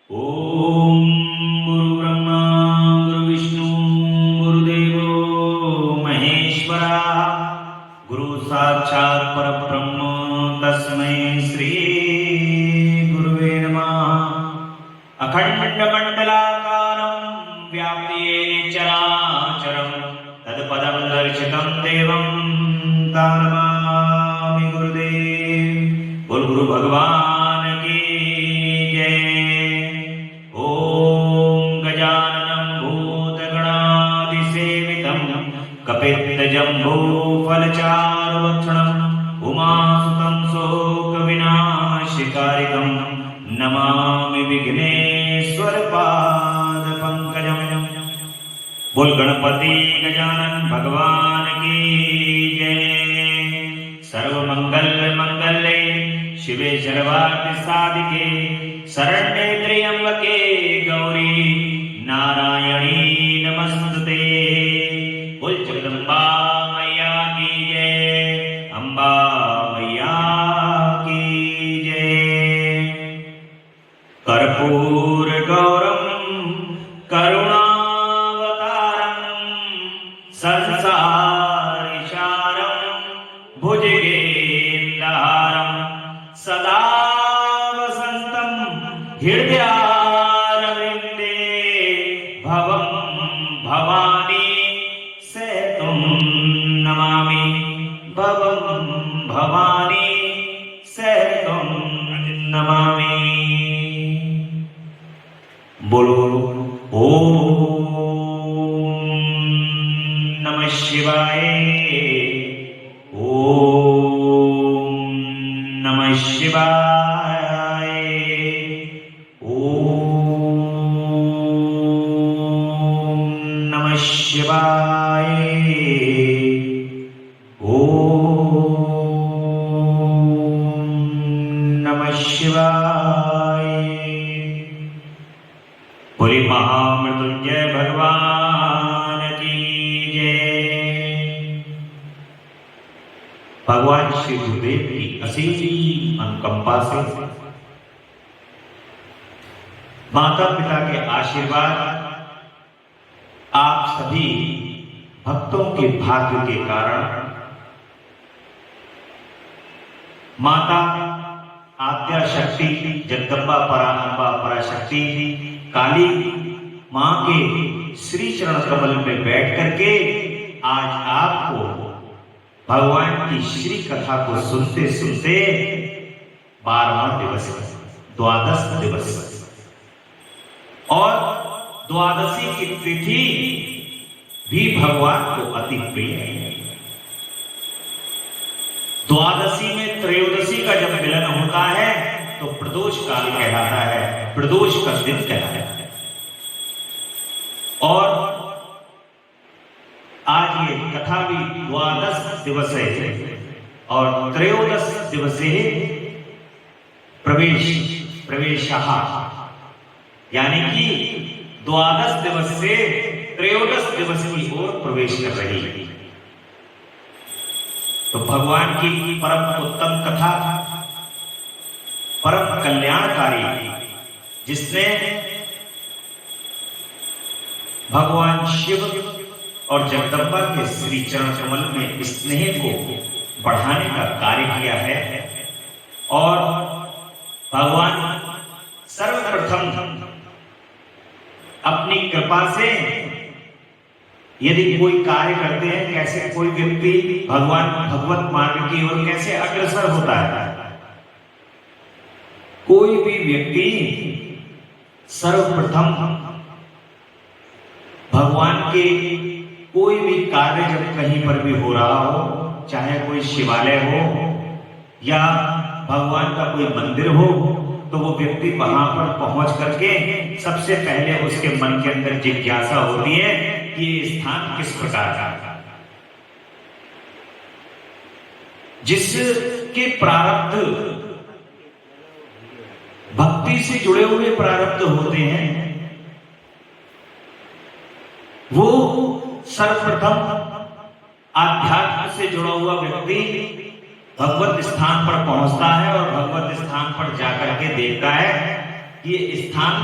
ओम गुरु ब्रह्मा गुरु विष्णु गुरुदेवो महेश्वरा गुरु साक्षात् परब्रह्म तस्मै श्री गुरुवे नमः। अखण्डमण्डलाकारं व्याप्येन चराचरं तत्पदं दर्शितं देवं तं नमामि गुरुदेव। बोल गुरु भगवान की जय। ओम गजाननं भूतगणाधिसेवितं कपित्तजम्बूफलचारुभक्षणं उमासुतं शोकविनाशकारिकं नमामि विघ्नेश्वरपादपङ्कजं। बोल गणपति गजानन भगवान की जय। सर्वमंगल मंगले शिवे सर्वार्थ साधिके शरण्ये त्र्यंबके गौरी नारायणी नमस्तुते। बोल जगदम्बा मैया की जय, अम्बा मैया की जय। कर्पूर गौरम करुणावतारम संसारिसारम भुजगेन्द्रहारम सदा वसन्तं हृदयारविन्दे भवं भवानी सेतुं नमामि भवं भवानी सेतुं नमामि। बोलो ओम नमः शिवाय। ओम नमः शिवाय। ओम नमः शिवाय। ओम नमः शिवाय। बोले महामृत्युंजय भगवान की जय। भगवान श्री गुरुदेव की असीम अनुकंपा से माता पिता के आशीर्वाद आप सभी भक्तों के भाग्य के कारण माता आद्या शक्ति जगदम्बा परांबा पराशक्ति काली मां के श्री चरण कमल में बैठ करके आज आपको भगवान की श्री कथा को सुनते सुनते 12वां दिवस, द्वादश दिवस और द्वादशी की तिथि भी भगवान को अति प्रिय है। द्वादशी में त्रयोदशी का जब मिलन होता है तो प्रदोष काल कहलाता है, प्रदोष का दिन कहलाता है। और आज ये कथा भी द्वादश दिवस है और त्रयोदश दिवस है प्रवेशः, यानी कि द्वादश दिवस से त्रयोदश दिवस की ओर प्रवेश कर रही है। तो भगवान की परम उत्तम कथा, परम कल्याणकारी, जिसने भगवान शिव और जगदम्बा के श्री चरण कमल में स्नेह को बढ़ाने का कार्य किया है। और भगवान सर्वप्रथम अपनी कृपा से यदि कोई कार्य करते हैं, कैसे कोई व्यक्ति भगवत मार्ग की ओर कैसे अग्रसर होता है। कोई भी व्यक्ति सर्वप्रथम भगवान के कोई भी कार्य जब कहीं पर भी हो रहा हो, चाहे कोई शिवालय हो या भगवान का कोई मंदिर हो, तो वो व्यक्ति वहां पर पहुंच करके सबसे पहले उसके मन के अंदर जिज्ञासा होती है कि ये स्थान किस प्रकार का, जिसके प्रारब्ध भक्ति से जुड़े हुए प्रारब्ध होते हैं, वो सर्वप्रथम आध्यात्म से जुड़ा हुआ व्यक्ति भगवत स्थान पर पहुंचता है और भगवत स्थान पर जाकर के देखता है ये स्थान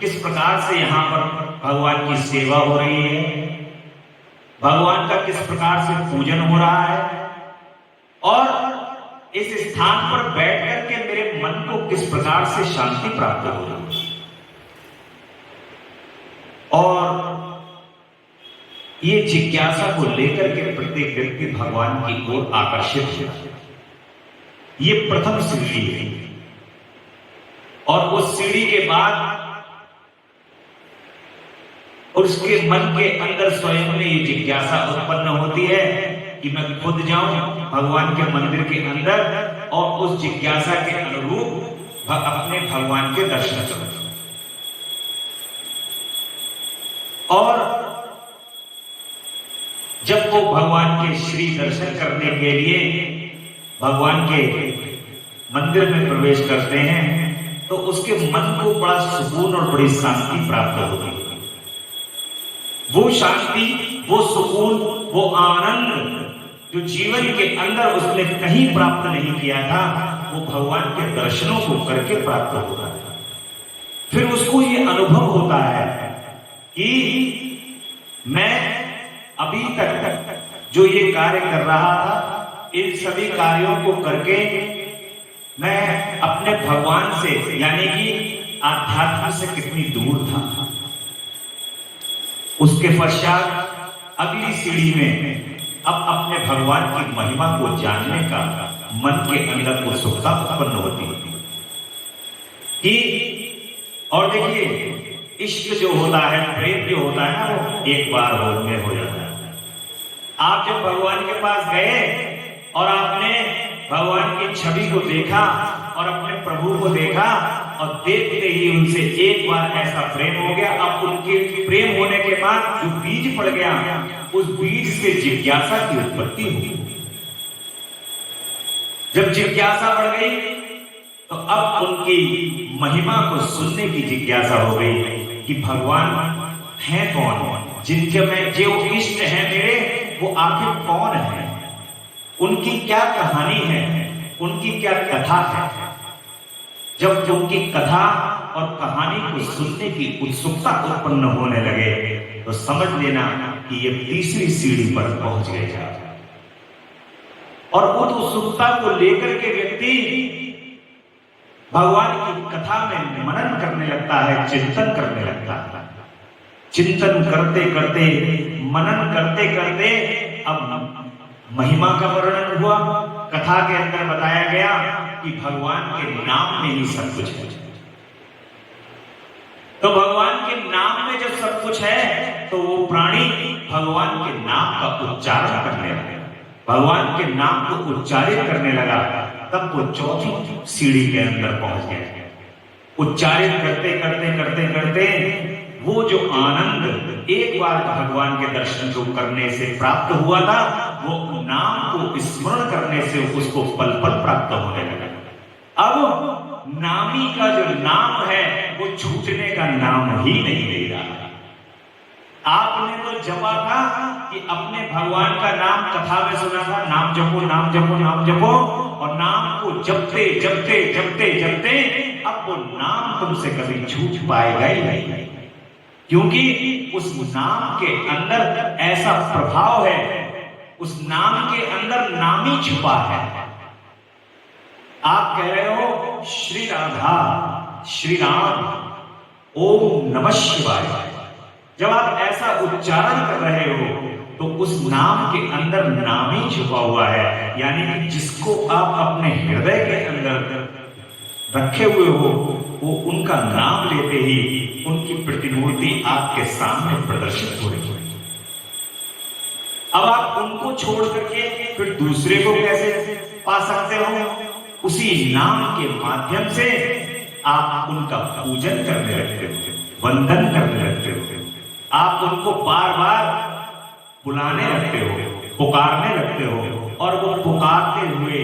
किस प्रकार से यहाँ पर भगवान की सेवा हो रही है, भगवान का किस प्रकार से पूजन हो रहा है, और इस स्थान पर बैठ करके मेरे मन को किस प्रकार से शांति प्राप्त हो रही है। और ये जिज्ञासा को लेकर के प्रत्येक व्यक्ति भगवान की ओर आकर्षित है। ये प्रथम सीढ़ी है। और उस सीढ़ी के बाद उसके मन के अंदर स्वयं में ये जिज्ञासा उत्पन्न होती है कि मैं खुद जाऊं भगवान के मंदिर के अंदर और उस जिज्ञासा के अनुरूप अपने भगवान के दर्शन करूं। और जब वो भगवान के श्री दर्शन करने के लिए भगवान के मंदिर में प्रवेश करते हैं तो उसके मन को बड़ा सुकून और बड़ी शांति प्राप्त होती है। वो शांति, वो सुकून, वो आनंद जो जीवन के अंदर उसने कहीं प्राप्त नहीं किया था, वो भगवान के दर्शनों को करके प्राप्त होता है। फिर उसको ये अनुभव होता है कि मैं अभी तक जो ये कार्य कर रहा था, इन सभी कार्यों को करके मैं अपने भगवान से यानी कि आध्यात्म से कितनी दूर था। उसके पश्चात अगली सीढ़ी में अब अपने भगवान की महिमा को जानने का मन के अंदर उत्सुकता उत्पन्न होती है कि, और देखिए इश्क जो होता है, प्रेम जो होता है ना, वो एक बार में हो जाता है। आप जब भगवान के पास गए और आपने भगवान की छवि को देखा और अपने प्रभु को देखा और देखते ही उनसे एक बार ऐसा प्रेम हो गया। अब उनके प्रेम होने के बाद जो बीज पड़ गया, उस बीज से जिज्ञासा की उत्पत्ति हुई। जब जिज्ञासा बढ़ गई तो अब उनकी महिमा को सुनने की जिज्ञासा हो गई कि भगवान है कौन, जिनके में जो इष्ट है मेरे, वो आखिर कौन है, उनकी क्या कहानी है, उनकी क्या कथा है। जब उनकी कथा और कहानी को सुनने की उत्सुकता उत्पन्न होने लगे तो समझ लेना कि ये तीसरी सीढ़ी पर पहुंच गए। और उस उत्सुकता को लेकर के व्यक्ति भगवान की कथा में मनन करने लगता है, चिंतन करने लगता है। चिंतन करते करते, मनन करते करते अब महिमा का वर्णन हुआ। कथा के अंदर बताया गया कि भगवान के नाम में ही सब कुछ है। तो भगवान के नाम में जब सब कुछ है तो वो प्राणी भगवान के नाम का उच्चारण करने लगा, भगवान के नाम को उच्चारित करने लगा। तब वो चौथी सीढ़ी के अंदर पहुंच गया। उच्चारित करते करते करते करते वो जो आनंद एक बार भगवान के दर्शन को करने से प्राप्त हुआ था, वो नाम को स्मरण करने से उसको पल पल प्राप्त होने लगा। अब नामी का जो नाम है वो छूटने का नाम ही नहीं ले रहा। आपने तो जपा था कि अपने भगवान का नाम कथा में सुना था, नाम जपो नाम जपो नाम जपो, और नाम को जपते जपते जपते जपते अब वो नाम तुमसे कभी छूट पाएगा ही नहीं, क्योंकि उस नाम के अंदर ऐसा प्रभाव है, उस नाम के अंदर नामी छुपा है। आप कह रहे हो श्री राधा, श्री राम, ओम नमः शिवाय। जब आप ऐसा उच्चारण कर रहे हो तो उस नाम के अंदर नाम ही छुपा हुआ है, यानी कि जिसको आप अपने हृदय के अंदर रखे हुए हो, वो उनका नाम लेते ही उनकी प्रतिमूर्ति आपके सामने प्रदर्शित हो रही है। अब आप उनको छोड़ करके फिर दूसरे को कैसे पा सकते हो? उसी नाम के माध्यम से आप उनका पूजन करने लगते हो, वंदन करने लगते हो, आप उनको बार बार बुलाने लगते हो, पुकारने लगते हो, और वो पुकारते हुए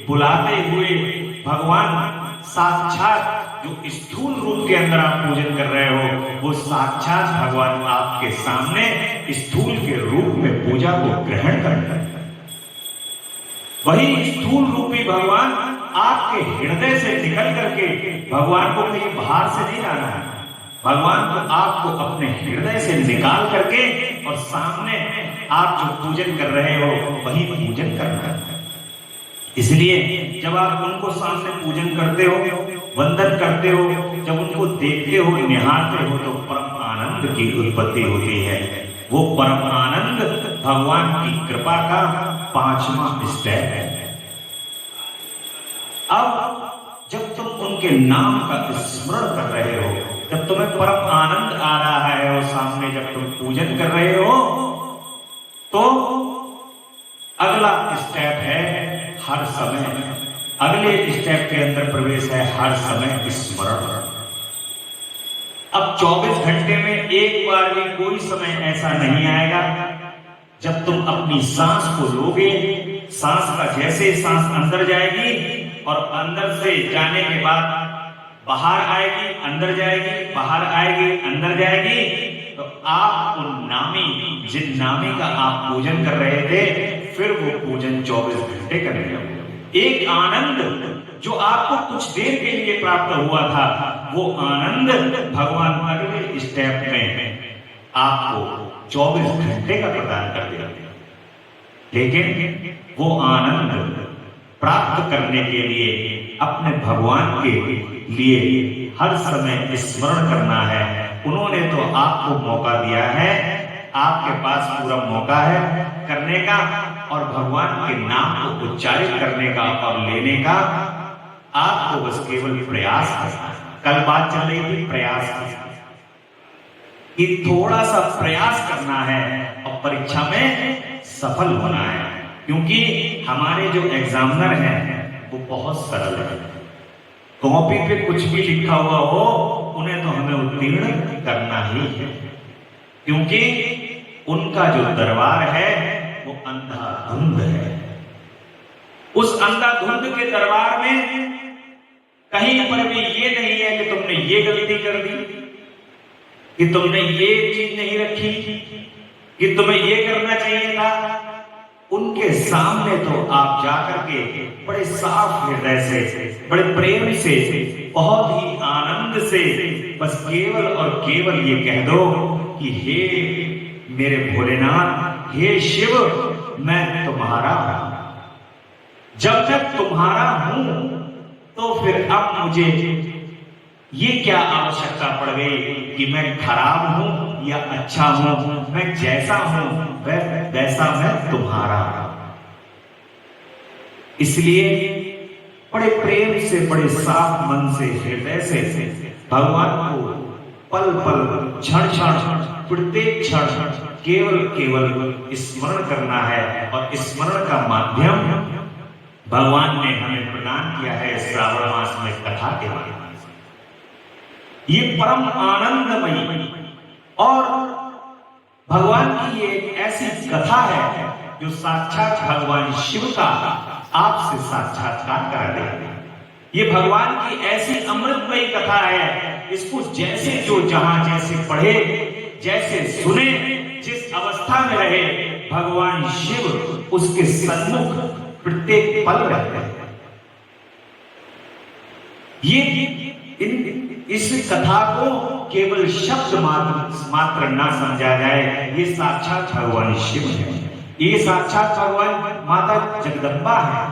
बुलाते हुए भगवान साक्षात जो स्थूल रूप के अंदर आप पूजन कर रहे हो, वो साक्षात भगवान आपके सामने स्थूल के रूप में पूजा को ग्रहण करते हैं। वही स्थूल रूपी भगवान आपके हृदय से निकल करके भगवान को कहीं बाहर से नहीं लाना है। भगवान को आपको अपने हृदय से निकाल करके और सामने आप जो पूजन कर रहे हो वही पूजन करना है। इसलिए जब आप उनको सामने पूजन करते हो, वंदन करते हो, जब उनको देखते हो, निहारते हो, तो परम आनंद की उत्पत्ति होती है। वो परम आनंद भगवान की कृपा का 5वां स्टेप है। अब जब तुम उनके नाम का स्मरण कर रहे हो, जब तुम्हें परम आनंद आ रहा है और सामने जब तुम पूजन कर रहे हो, तो अगला स्टेप है हर समय, अगले स्टेप के अंदर प्रवेश है हर समय स्मरण। अब 24 घंटे में एक बार भी कोई समय ऐसा नहीं आएगा जब तुम अपनी सांस को लोगे, सांस का जैसे सांस अंदर जाएगी और अंदर से जाने के बाद बाहर आएगी, अंदर जाएगी, बाहर आएगी, अंदर जाएगी, तो आप उन नामी, जिन नामी का आप पूजन कर रहे थे, फिर वो पूजन 24 घंटे करेंगे। एक आनंद जो आपको कुछ देर के लिए प्राप्त हुआ था, वो आनंद भगवान अगले स्टेप में आपको 24 घंटे का प्रदान कर देगा। लेकिन वो आनंद प्राप्त करने के लिए अपने भगवान के लिए हर समय स्मरण करना है। उन्होंने तो आपको मौका दिया है, आपके पास पूरा मौका है करने का और भगवान के नाम को उच्चारित करने का और लेने का। आपको बस केवल प्रयास करना है। कल बात चल रही थी प्रयास की, थोड़ा सा प्रयास करना है और परीक्षा में सफल होना है। क्योंकि हमारे जो एग्जामिनर हैं वो बहुत सरल है, कॉपी पे कुछ भी लिखा हुआ हो उन्हें तो हमें उत्तीर्ण करना ही है। क्योंकि उनका जो दरबार है वो अंधाधुंध है। उस अंधाधुंध के दरबार में कहीं पर भी ये नहीं है कि तुमने ये गलती कर दी, कि तुमने ये चीज नहीं रखी, कि तुम्हें ये करना चाहिए था। उनके सामने तो आप जाकर के बड़े साफ हृदय से, बड़े प्रेम से, बहुत ही आनंद से बस केवल और केवल ये कह दो कि हे मेरे भोलेनाथ, हे शिव, मैं तुम्हारा हूं। जब जब तुम्हारा हूं तो फिर अब मुझे ये क्या आवश्यकता पड़ गई कि मैं खराब हूं या अच्छा हूं। मैं जैसा हूं वैसा मैं तुम्हारा हूं। इसलिए बड़े प्रेम से, बड़े साफ मन से, हृदय से भगवान को पल पल, क्षण क्षण, प्रत्येक क्षण केवल केवल स्मरण करना है। और स्मरण का माध्यम भगवान ने हमें प्रदान किया है श्रावण मास में कथा के माध्यम से। ये परम आनंदमयी और भगवान की ये एक ऐसी कथा है जो साक्षात भगवान शिव का आपसे साक्षात्कार करा देगी। ये भगवान की ऐसी अमृतमयी कथा है, इसको जैसे जो जहां जैसे पढ़े, जैसे सुने, जिस अवस्था में रहे, भगवान शिव उसके सन्मुख प्रत्येक पल रहते हैं। इस कथा को केवल शब्द मात्र ना समझा जाए। ये साक्षात भगवान शिव है, ये साक्षात भगवान माता जगदम्बा है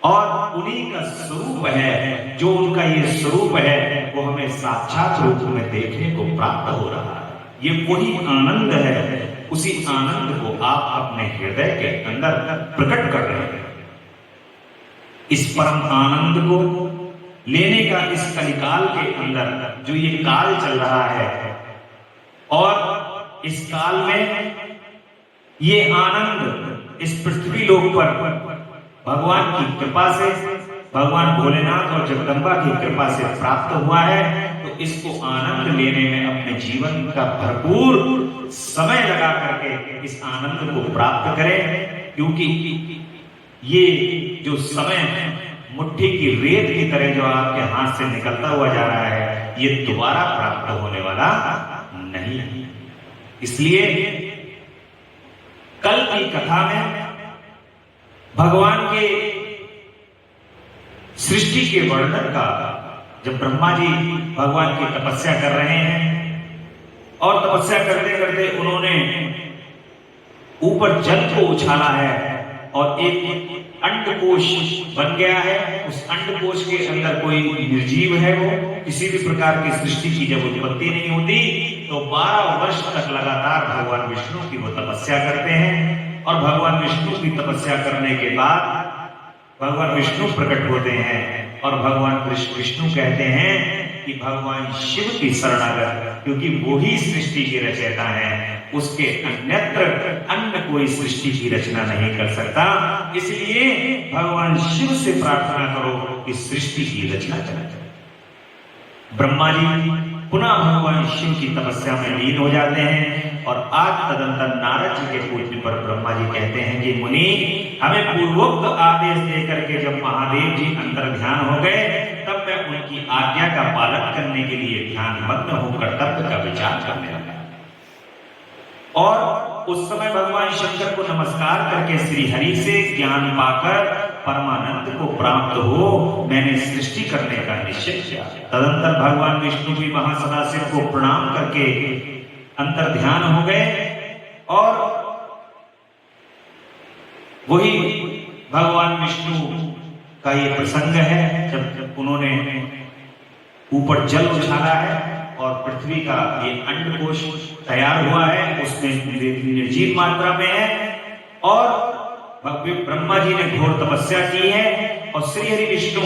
और उन्हीं का स्वरूप है। जो उनका ये स्वरूप है वो हमें साक्षात रूप में देखने को प्राप्त हो रहा है। ये वही आनंद है, उसी आनंद को आप अपने हृदय के अंदर प्रकट कर रहे हैं। इस परम आनंद को लेने का इस कलिकाल के अंदर जो ये काल चल रहा है, और इस काल में ये आनंद इस पृथ्वी लोक पर भगवान की कृपा से, भगवान भोलेनाथ और जगदम्बा की कृपा से प्राप्त हुआ है। तो इसको आनंद लेने में अपने जीवन का भरपूर समय लगा करके इस आनंद को प्राप्त करें। क्योंकि ये जो समय मुट्ठी की रेत की तरह जो आपके हाथ से निकलता हुआ जा रहा है, ये दोबारा प्राप्त होने वाला नहीं है। इसलिए कल की कथा में भगवान के सृष्टि के वर्णन का, जब ब्रह्मा जी भगवान की तपस्या कर रहे हैं और तपस्या करते करते उन्होंने ऊपर जल को उछाला है और एक अंडकोश बन गया है। उस अंडकोश के अंदर कोई निर्जीव है, वो किसी भी प्रकार की सृष्टि की जब उत्पत्ति नहीं होती, तो 12 वर्ष तक लगातार भगवान विष्णु की वो तपस्या करते हैं। और भगवान विष्णु की तपस्या करने के बाद भगवान विष्णु प्रकट होते हैं और भगवान विष्णु कहते हैं कि भगवान शिव की शरणागत, क्योंकि वो ही सृष्टि के रचयिता हैं, उसके अन्यत्र अन्य कोई सृष्टि की रचना नहीं कर सकता, इसलिए भगवान शिव से प्रार्थना करो कि सृष्टि की रचना करें। ब्रह्मा जी पुनः भगवान शिव की तपस्या में लीन हो जाते हैं और आज तदंतर नारद जी के पूछने पर ब्रह्मा जी कहते हैं कि मुनि, हमें पूर्वोक्त आदेश देकर के जब महादेव जी अंतर ध्यान हो गए, तब मैं उनकी आज्ञा का पालन करने के लिए ध्यान मग्न होकर कर्तव्य का विचार करने लगा। और उस समय भगवान शंकर को नमस्कार करके श्री हरि से ज्ञान पाकर परमानंद को प्राप्त हो मैंने सृष्टि करने का निश्चय किया। तदंतर भगवान विष्णु भी महासदाशिव को प्रणाम करके अंतर ध्यान हो गए और वही भगवान विष्णु का ये प्रसंग है जब उन्होंने ऊपर जल उछाला है और पृथ्वी का ये अंडकोश तैयार हुआ है, उसमें निर्जीव मात्रा में है और ब्रह्मा जी ने घोर तपस्या की है और श्री हरि विष्णु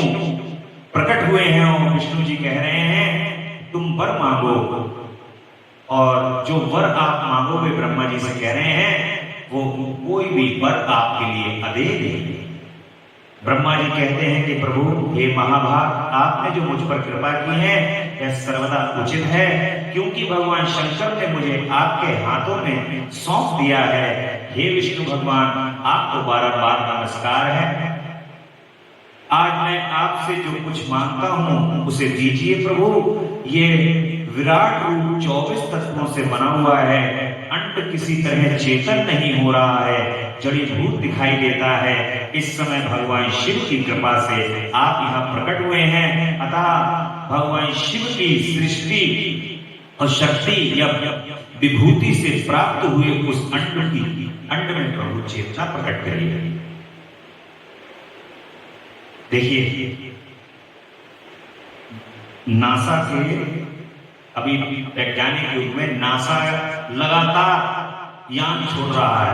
प्रकट हुए हैं और विष्णु जी कह रहे हैं तुम वर मांगो, और जो वर आप मांगोगे ब्रह्मा जी से कह रहे हैं वो कोई भी वर आपके लिए अदेय नहीं। ब्रह्मा जी कहते हैं कि प्रभु हे महाभाग, आपने जो मुझ पर कृपा की है यह सर्वदा उचित है, क्योंकि भगवान शंकर ने मुझे आपके हाथों में सौंप दिया है। हे विष्णु भगवान, आपको बारंबार नमस्कार है। आज मैं आपसे जो कुछ मांगता हूं उसे दीजिए प्रभु। ये विराट रूप 24 तत्वों से बना हुआ है, अंड किसी तरह चेतन नहीं हो रहा है, जड़ीभूत दिखाई देता है। इस समय भगवान शिव की कृपा से आप यहाँ प्रकट हुए हैं, अतः भगवान शिव की सृष्टि और शक्ति या विभूति से प्राप्त हुए उस अंड में प्रभु चेतना प्रकट करिए। देखिए नासा के अभी वैज्ञानिक युग में नासा लगातार यान छोड़ रहा है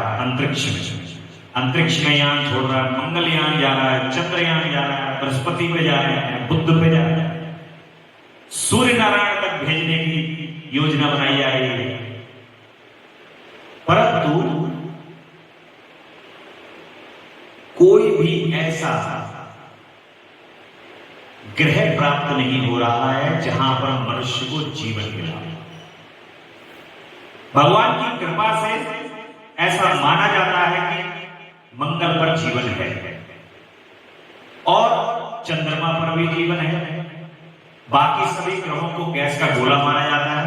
अंतरिक्ष में यान छोड़ रहा है, मंगलयान जा रहा है, चंद्रयान जा रहा है, बृहस्पति पे जा रहे हैं, बुध पे जा रहे हैं, सूर्य नारायण तक भेजने की योजना बनाई जा रही है। परंतु कोई भी ऐसा ग्रह प्राप्त नहीं हो रहा है जहां पर मनुष्य को जीवन मिला। भगवान की कृपा से ऐसा माना जाता है कि मंगल पर जीवन है और चंद्रमा पर भी जीवन है। बाकी सभी ग्रहों को गैस का गोला माना जाता है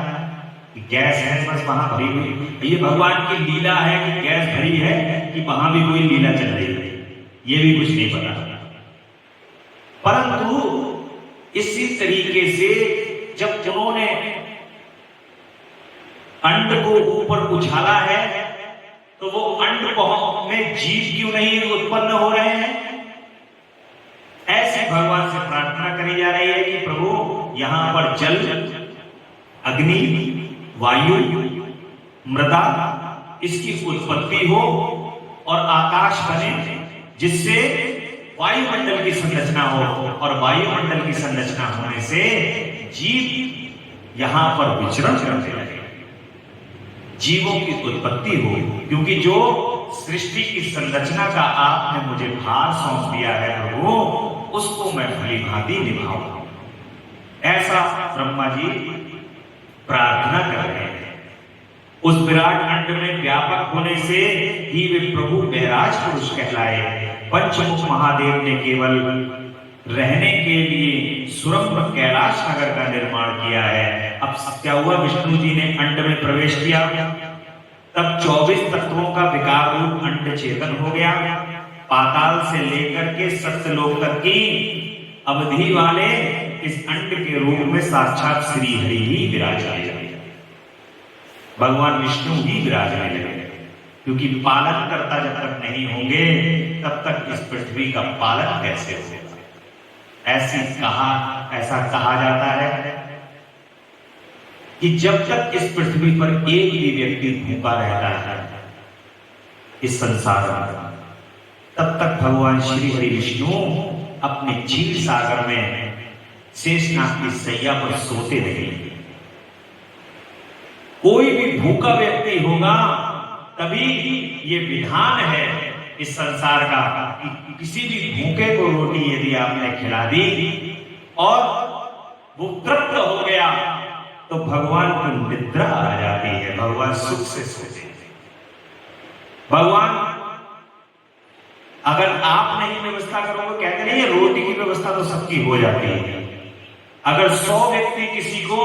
कि गैस है बस वहां भरी हुई। ये भगवान की लीला है कि गैस भरी है कि वहां भी कोई लीला चल रही है, ये भी कुछ नहीं पता। परंतु इसी तरीके से जब उन्होंने अंड को ऊपर उछाला है तो वो अंड में जीव क्यों नहीं उत्पन्न हो रहे हैं? ऐसी भगवान से प्रार्थना करी जा रही है कि प्रभु यहां पर जल, अग्नि, वायु, मृदा इसकी उत्पत्ति हो और आकाश बने, जिससे वायुमंडल की संरचना हो और वायुमंडल की संरचना होने से जीव यहां पर विचरण करते रहे, जीवों की उत्पत्ति हो। क्योंकि जो सृष्टि की संरचना का आपने मुझे भार सौंप दिया है प्रभु, उसको मैं भली भांति निभाऊं, ऐसा ब्रह्मा जी प्रार्थना कर रहे हैं। उस विराट अंड में व्यापक होने से ही वे प्रभु बैराज पुरुष कहलाए। पंचमुख महादेव ने केवल रहने के लिए सुरंग कैलाश नगर का निर्माण किया है। अब क्या हुआ, विष्णु जी ने अंड में प्रवेश किया, तब 24 तत्वों का विकार रूप अंड चेतन हो गया। पाताल से लेकर के सत्यलोक तक की अवधि वाले इस अंड के रूप में साक्षात श्री हरि ही विराजने लगे, भगवान विष्णु ही विराजने लगे। क्योंकि पालन करता जब तक नहीं होंगे तब तक इस पृथ्वी का पालन कैसे होगा। ऐसा कहा जाता है कि जब तक इस पृथ्वी पर एक भी व्यक्ति भूखा रहता है इस संसार में, तब तक भगवान श्री हरि विष्णु अपने क्षीर सागर में शेषनाग की सैया पर सोते रहेंगे। कोई भी भूखा व्यक्ति होगा तभी ये विधान है इस संसार का कि किसी भी भूखे को रोटी यदि आपने खिला दी और वो तृप्त हो गया तो भगवान को निद्रा आ जाती है, भगवान सुख से सोते हैं। भगवान अगर आप नहीं व्यवस्था करोगे, कहते नहीं रोटी की व्यवस्था तो सबकी हो जाती है। अगर 100 व्यक्ति किसी को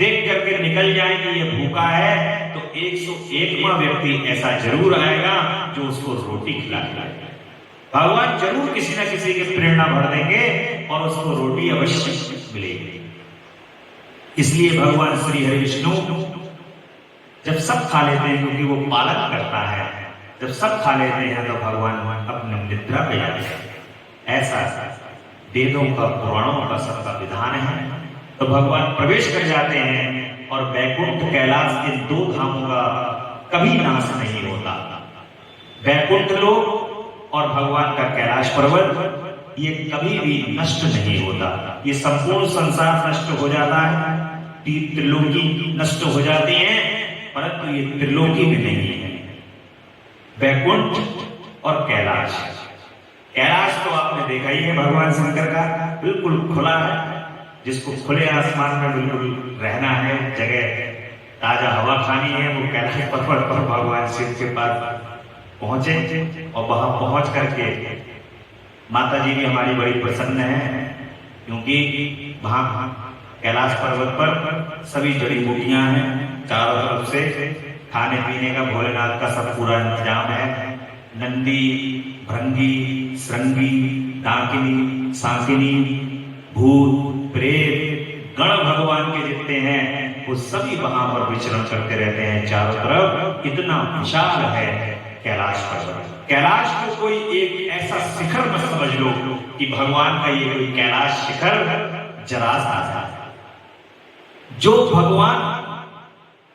देख करके निकल जाए कि ये भूखा है तो 101वां व्यक्ति ऐसा जरूर आएगा जो उसको रोटी खिलाएगा। भगवान जरूर किसी न किसी की प्रेरणा भर देंगे और उसको रोटी अवश्य मिलेगी। इसलिए भगवान श्री हरि विष्णु जब सब खा लेते हैं, क्योंकि वो पालन करता है, जब सब खा लेते हैं तो भगवान अपने निद्रा पे जाते हैं। ऐसा वेदों का पुराणों का सबका विधान है। तो भगवान प्रवेश कर जाते हैं और वैकुंठ कैलाश के 2 धामों का कभी नाश नहीं होता। वैकुंठ लोक और भगवान का कैलाश पर्वत ये कभी भी नष्ट नहीं होता। ये संपूर्ण संसार नष्ट हो जाता है, त्रिलोकी नष्ट हो जाती हैं, परंतु ये त्रिलोकी में नहीं है। वैकुंठ और कैलाश, कैलाश तो आपने देखा ही है भगवान शंकर का, बिल्कुल खुला है। जिसको खुले आसमान में बिल्कुल रहना है, जगह ताजा हवा खानी है, वो कैलाश पर्वत पर भगवान शिव के पास पहुंचे और वहां पहुंच करके माता जी भी हमारी बड़ी प्रसन्न है, क्योंकि वहां कैलाश पर्वत पर सभी जड़ी बूटियां हैं, चारों तरफ से खाने पीने का भोलेनाथ का सब पूरा इंतजाम है। नंदी, भृंगी, श्रृंगी, डाकिनी, सांकिनी, भूत, प्रेत, गण भगवान के जितने हैं वो सभी वहां पर विचरण करते रहते हैं चारों तरफ। इतना विशाल है कैलाश पर्वत। कैलाश को कोई एक ऐसा शिखर मत समझ लो कि भगवान का ये कोई कैलाश शिखर जरा सा है। जो भगवान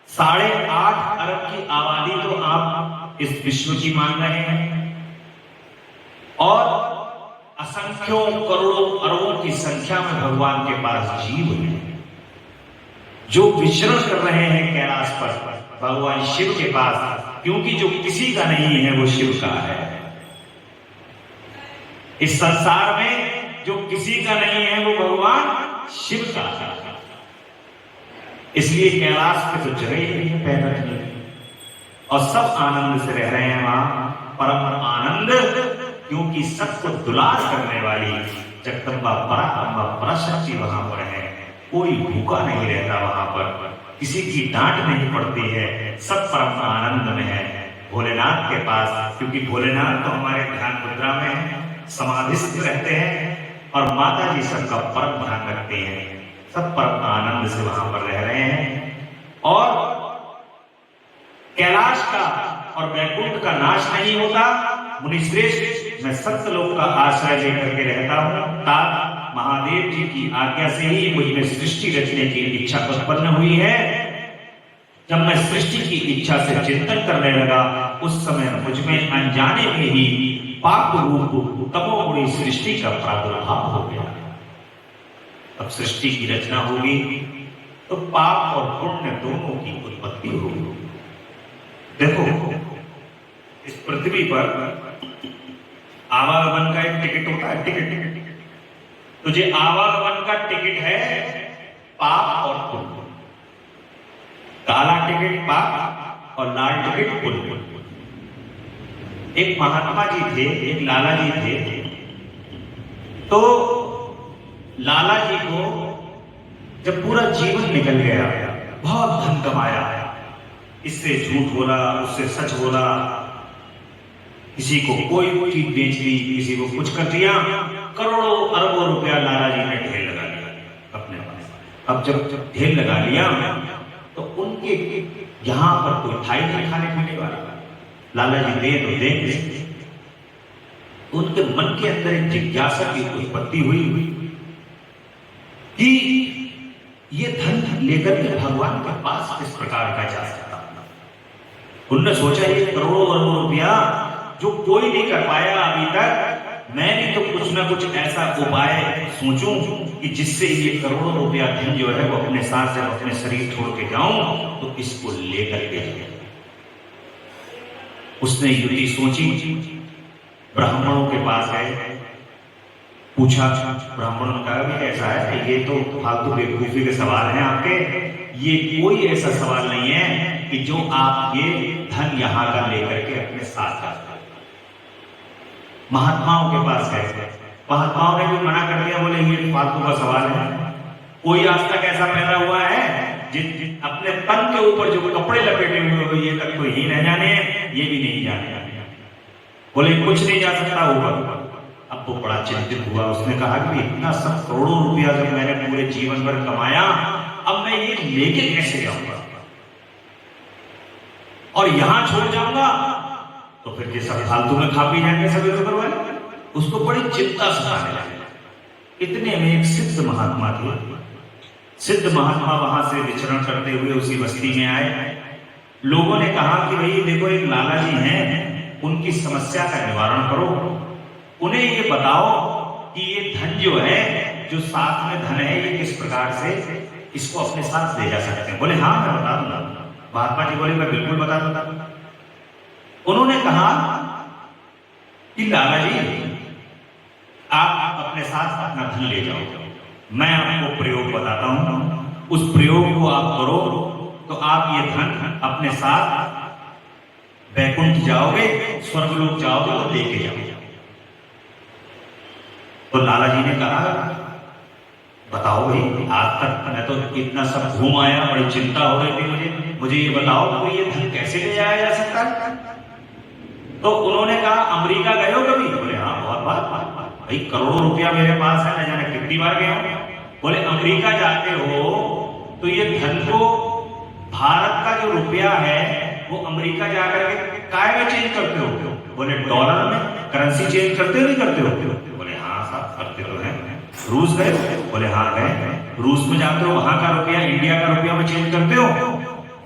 8.5 अरब की आबादी तो आप इस विश्व की मान रहे हैं और असंख्यों करोड़ों अरबों की संख्या में भगवान के पास जीव हैं जो विचरण कर रहे हैं कैलाश पर भगवान शिव के पास, क्योंकि जो किसी का नहीं है वो शिव का है। इस संसार में जो किसी का नहीं है वो भगवान शिव का है। इसलिए कैलाश पे तो जगह ही नहीं है पैर रखने और सब आनंद से रह रहे हैं वहां, परम आनंद, क्योंकि सबको दुलार करने वाली जगदम्बा परात्मा पराशक्ति वहां पर है। कोई भूखा नहीं रहता वहां पर, किसी की डांट नहीं पड़ती है, सब परम आनंद में है भोलेनाथ के पास। क्योंकि भोलेनाथ तो हमारे ध्यान मुद्रा में है, समाधिस्थ रहते हैं और माता जी सबका परम ध्यान रखते हैं, सब परम आनंद से वहां पर रह रहे हैं। और कैलाश का और वैकुंठ का नाश नहीं होता। मुनिश्रेष्ठ, मैं सत्यलोक का आश्रय लेकर के रहता हूं। तात महादेव जी की आज्ञा से ही मुझ में सृष्टि रचने की इच्छा उत्पन्न हुई है। जब मैं सृष्टि की इच्छा से चिंतन करने लगा उस समय मुझ में अनजाने में ही पाप रूप तमोगुणी सृष्टि का प्रादुर्भाव हो गया। अब सृष्टि की रचना होगी तो पाप और पुण्य दोनों की उत्पत्ति होगी। देखो, इस पृथ्वी पर आवागमन का एक टिकट होता है, टिकट। तो जो आवागमन का टिकट है पाप और पुण्य, काला टिकट पाप और लाल टिकट पुण्य। एक महात्मा जी थे, एक लाला जी थे। तो लाला जी को जब पूरा जीवन निकल गया, बहुत धन कमाया, इससे झूठ बोला, उससे सच बोला, किसी को कोई चीज बेच दी, किसी को कुछ कर दिया, करोड़ों अरबों रुपया लाला जी ने ढेर लगा लिया अपने पास। अब जब ढेर लगा लिया तो उनके यहां पर कोई था ही नहीं खाने पीने वाला। लाला जी दे तो दे, उनके मन के अंदर एक जिज्ञासा की उत्पत्ति हुई कि ये धन लेकर के भगवान के पास किस प्रकार का जा सकता। उन्होंने सोचा ये करोड़ों अरबों रुपया जो कोई नहीं कर पाया अभी तक, मैं भी तो कुछ ना कुछ ऐसा उपाय सोचूं कि जिससे ये करोड़ों रुपया धन जो है वो अपने साथ जब अपने शरीर छोड़ के जाऊं तो इसको लेकर के जाऊं। उसने युक्ति सोची, ब्राह्मणों के पास गए, पूछा, ब्राह्मणों ने कहा भी ऐसा है, ये तो फालतू बेवकूफी के सवाल हैं आपके, ये कोई ऐसा सवाल नहीं है कि जो आप ये धन यहां का लेकर के अपने साथ जा। महात्माओं के पास गए, महात्माओं ने भी मना कर दिया, बोले ये फालतू का सवाल है। कोई आज तक ऐसा पैदा हुआ है अपने तन के ऊपर जो कपड़े लपेटे हुए हो ये तक कोई ही नहीं जाने, ये भी नहीं जाने, बोले कुछ नहीं जा सकता ऊपर। अब वो बड़ा चिंतित हुआ, उसने कहा कि इतना सब करोड़ों रुपया जब मैंने पूरे जीवन भर कमाया, अब मैं ये लेके कैसे जाऊंगा और यहां छोड़ जाऊंगा तो फिर ये सब फालतू में खा पी जाएंगे सभी ऊपर वाले। उसको बड़ी चिंता सताने लगी। इतने में एक सिद्ध महात्मा थे, सिद्ध महात्मा वहां से विचरण करते हुए उसी बस्ती में आए। लोगों ने कहा कि भाई देखो एक लाला जी हैं, उनकी समस्या का निवारण करो, उन्हें ये बताओ कि ये धन जो है, जो साथ में धन है, ये किस प्रकार से इसको अपने साथ ले जा सकते हैं। बोले हाँ मैं बता दूंगा। महात्मा जी बोले मैं बिल्कुल बता दूंगा। उन्होंने कहा कि लाला जी आप अपने साथ अपना धन ले जाओ, मैं आपको प्रयोग बताता हूं, उस प्रयोग को आप करो तो आप ये धन अपने साथ वैकुंठ जाओगे, स्वर्गलोक जाओगे तो लेके जाओगे। तो लाला जी ने कहा बताओ भाई, आज तक मैं तो इतना सब घूम आया, बड़ी चिंता हो रही थी मुझे ये बताओ कि ये धन कैसे ले जाया जा सकता है। तो उन्होंने कहा अमेरिका गए हो कभी? बोले हाँ बहुत बार, भाई करोड़ों रुपया मेरे पास है, न जाने कितनी बार गया। बोले अमेरिका जाते हो तो ये धन को, भारत का जो रुपया है वो अमेरिका जाकर के काय में चेंज करते हो? बोले डॉलर में करेंसी चेंज करते हो नहीं करते हो? बोले हाँ साहब करते तो हैं। रूस गए? बोले हाँ गए। रूस में जाते हो, वहां का रुपया इंडिया का रुपया में चेंज करते हो?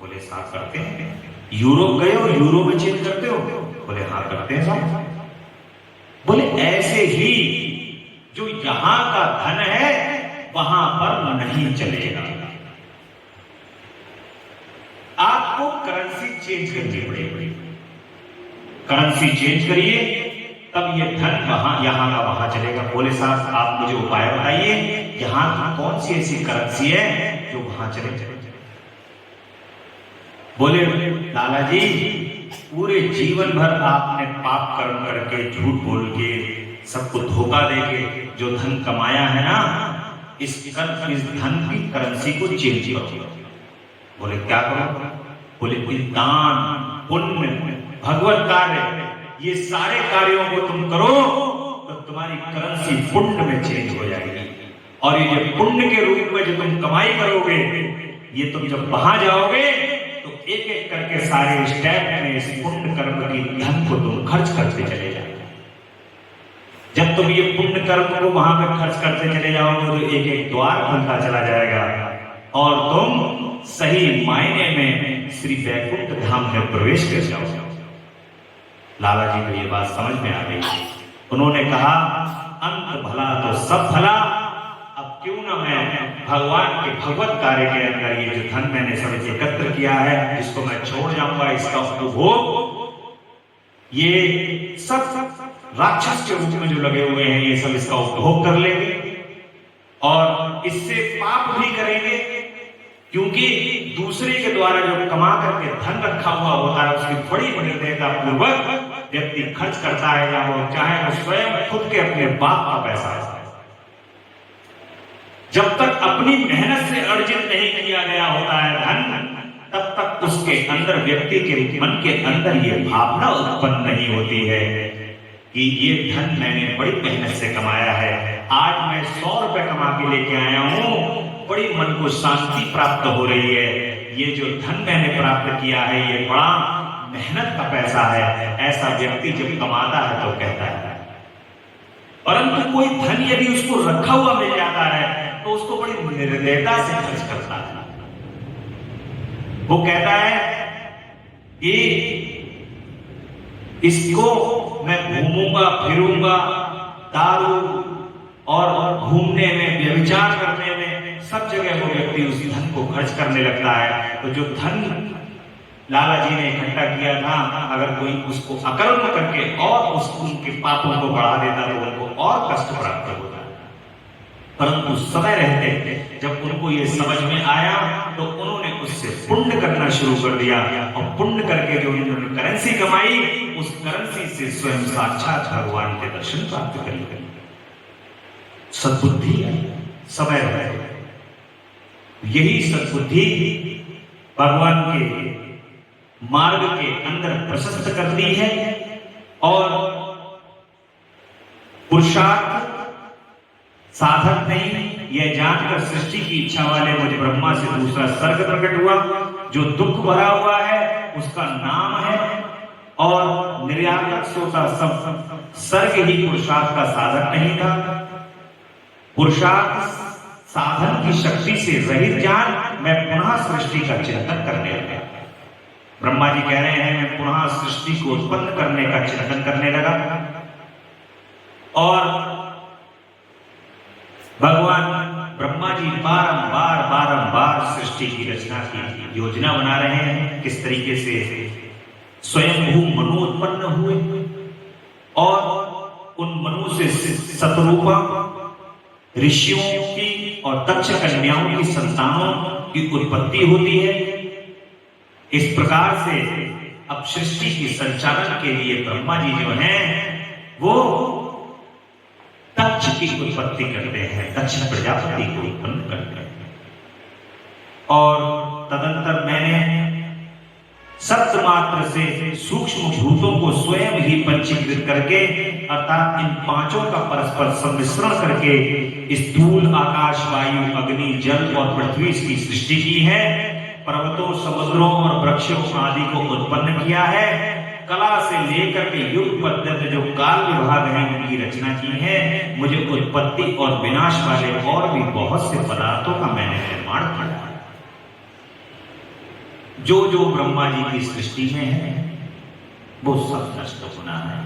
बोले साहब करते हैं। यूरोप गए हो, यूरो में चेंज करते हो? बोले हाँ करते हैं साहब। बोले ऐसे ही जो यहां का धन है वहां पर नहीं चलेगा, आपको करेंसी चेंज करनी पड़ेगी। करेंसी चेंज करिए तब ये धन वहां यहां का वहां चलेगा। बोले साहब आप मुझे उपाय बताइए, यहां की कौन सी ऐसी करेंसी है जो वहां चले? बोले लाला जी पूरे जीवन भर आपने पाप कर्म करके, झूठ बोल के, सबको धोखा देके जो धन कमाया है ना, इस धन की करेंसी को चेंज करो। बोले क्या करो? बोले दान, पुण्य, भगवत कार्य, ये सारे कार्यों को तुम करो तो तुम्हारी करेंसी पुण्य में चेंज हो जाएगी। और ये जो पुण्य के रूप में जो तुम कमाई करोगे, ये तुम जब वहां जाओगे तो एक एक करके सारे स्टेप में इस पुण्य कर्म की धन को तुम खर्च करते चले जाओगे। जब तुम ये पुण्य कर्म को वहां पे खर्च करते चले जाओगे तो एक एक द्वार खुलता चला जाएगा और तुम सही मायने में श्री वैकुंठ धाम में प्रवेश कर जाओगे। लाला जी को ये बात समझ में आ गई। उन्होंने कहा अंत भला तो सब भला, अब क्यों ना मैं भगवान के भगवत कार्य के अंदर ये जो धन मैंने सब एकत्र किया है, जिसको मैं छोड़ जाऊंगा, इसका उपभोग, ये सब राक्षस के रूप में जो लगे हुए हैं ये सब इसका उपभोग कर लेंगे और इससे पाप भी करेंगे, क्योंकि दूसरे के द्वारा जो कमा करके धन रखा हुआ होता है उसकी बड़ी निर्दयता पूर्वक व्यक्ति खर्च करता है, या वो चाहे वो स्वयं खुद के अपने बाप का पैसा है। जब तक अपनी मेहनत से अर्जित नहीं किया गया होता है धन, तब तक उसके अंदर, व्यक्ति के मन के अंदर ये भावना उत्पन्न नहीं होती है कि ये धन मैंने बड़ी मेहनत से कमाया है, आज मैं 100 रुपए कमा के लेके आया हूं, बड़ी मन को शांति प्राप्त हो रही है, ये जो धन मैंने प्राप्त किया है ये बड़ा मेहनत का पैसा है। ऐसा व्यक्ति जब कमाता है तो कहता है। परंतु कोई धन यदि उसको रखा हुआ मिल जाता है तो उसको बड़ी निर्दयता से खर्च करता है। वो कहता है कि इसको मैं घूमूंगा फिरूंगा, दारू और घूमने में, व्यभिचार करने में, सब जगह वो व्यक्ति उस धन को खर्च करने लगता है। तो जो धन लाला जी ने इकट्ठा किया था, अगर कोई उसको अकर्म करके और उनके पापों को बढ़ा देता तो उनको और कष्ट प्राप्त होता। परंतु समय रहते जब उनको ये समझ में आया तो उन्होंने उससे पुण्य करना शुरू कर दिया, और पुण्य करके जो उन्होंने करेंसी कमाई, उस करेंसी से स्वयं साक्षात भगवान के दर्शन प्राप्त कर लिए। सद्बुद्धि समय रहते, यही सद्बुद्धि भगवान के मार्ग के अंदर प्रशस्त करती है। और पुरुषार्थ साधक नहीं, यह जानकर सृष्टि की इच्छा वाले मुझे ब्रह्मा से दूसरा सर्ग प्रकट हुआ, जो दुख भरा हुआ है उसका नाम है, और निर्यातक सोता सब सर्ग ही पुरुषार्थ का साधक नहीं था। पुरुषार्थ साधन की शक्ति से रहित जान मैं पुनः सृष्टि का चिंतन करने लगा। ब्रह्मा जी कह रहे हैं मैं पुनः सृष्टि को उत्पन्न करने का चिंतन करने लगा, और भगवान ब्रह्मा जी बारंबार सृष्टि की रचना की योजना बना रहे हैं, किस तरीके से स्वयं मनु उत्पन्न हुए, और उन मनु से शतरूपा ऋषियों की और दक्ष कन्याओं की संतानों की उत्पत्ति होती है। इस प्रकार से अब सृष्टि के संचालन के लिए ब्रह्मा जी जो हैं वो दक्ष की उत्पत्ति करते हैं, दक्ष प्रजापति को उत्पन्न करते हैं। और तदंतर मैंने सप्त मात्र से सूक्ष्म भूतों को स्वयं ही पंचीकृत करके, अर्थात इन पांचों का परस्पर सम्मिश्रण करके स्थूल आकाश, वायु, अग्नि, जल और पृथ्वी की सृष्टि की है। पर्वतों, समुद्रों और वृक्षों आदि को उत्पन्न किया है। कला से लेकर के युग पद्धति जो काल विभाग है उनकी रचना की है। मुझे उत्पत्ति और विनाश वाले और भी बहुत से पदार्थों का मैंने निर्माण किया। जो जो ब्रह्मा जी की सृष्टि में है वो सब नष्ट होना है।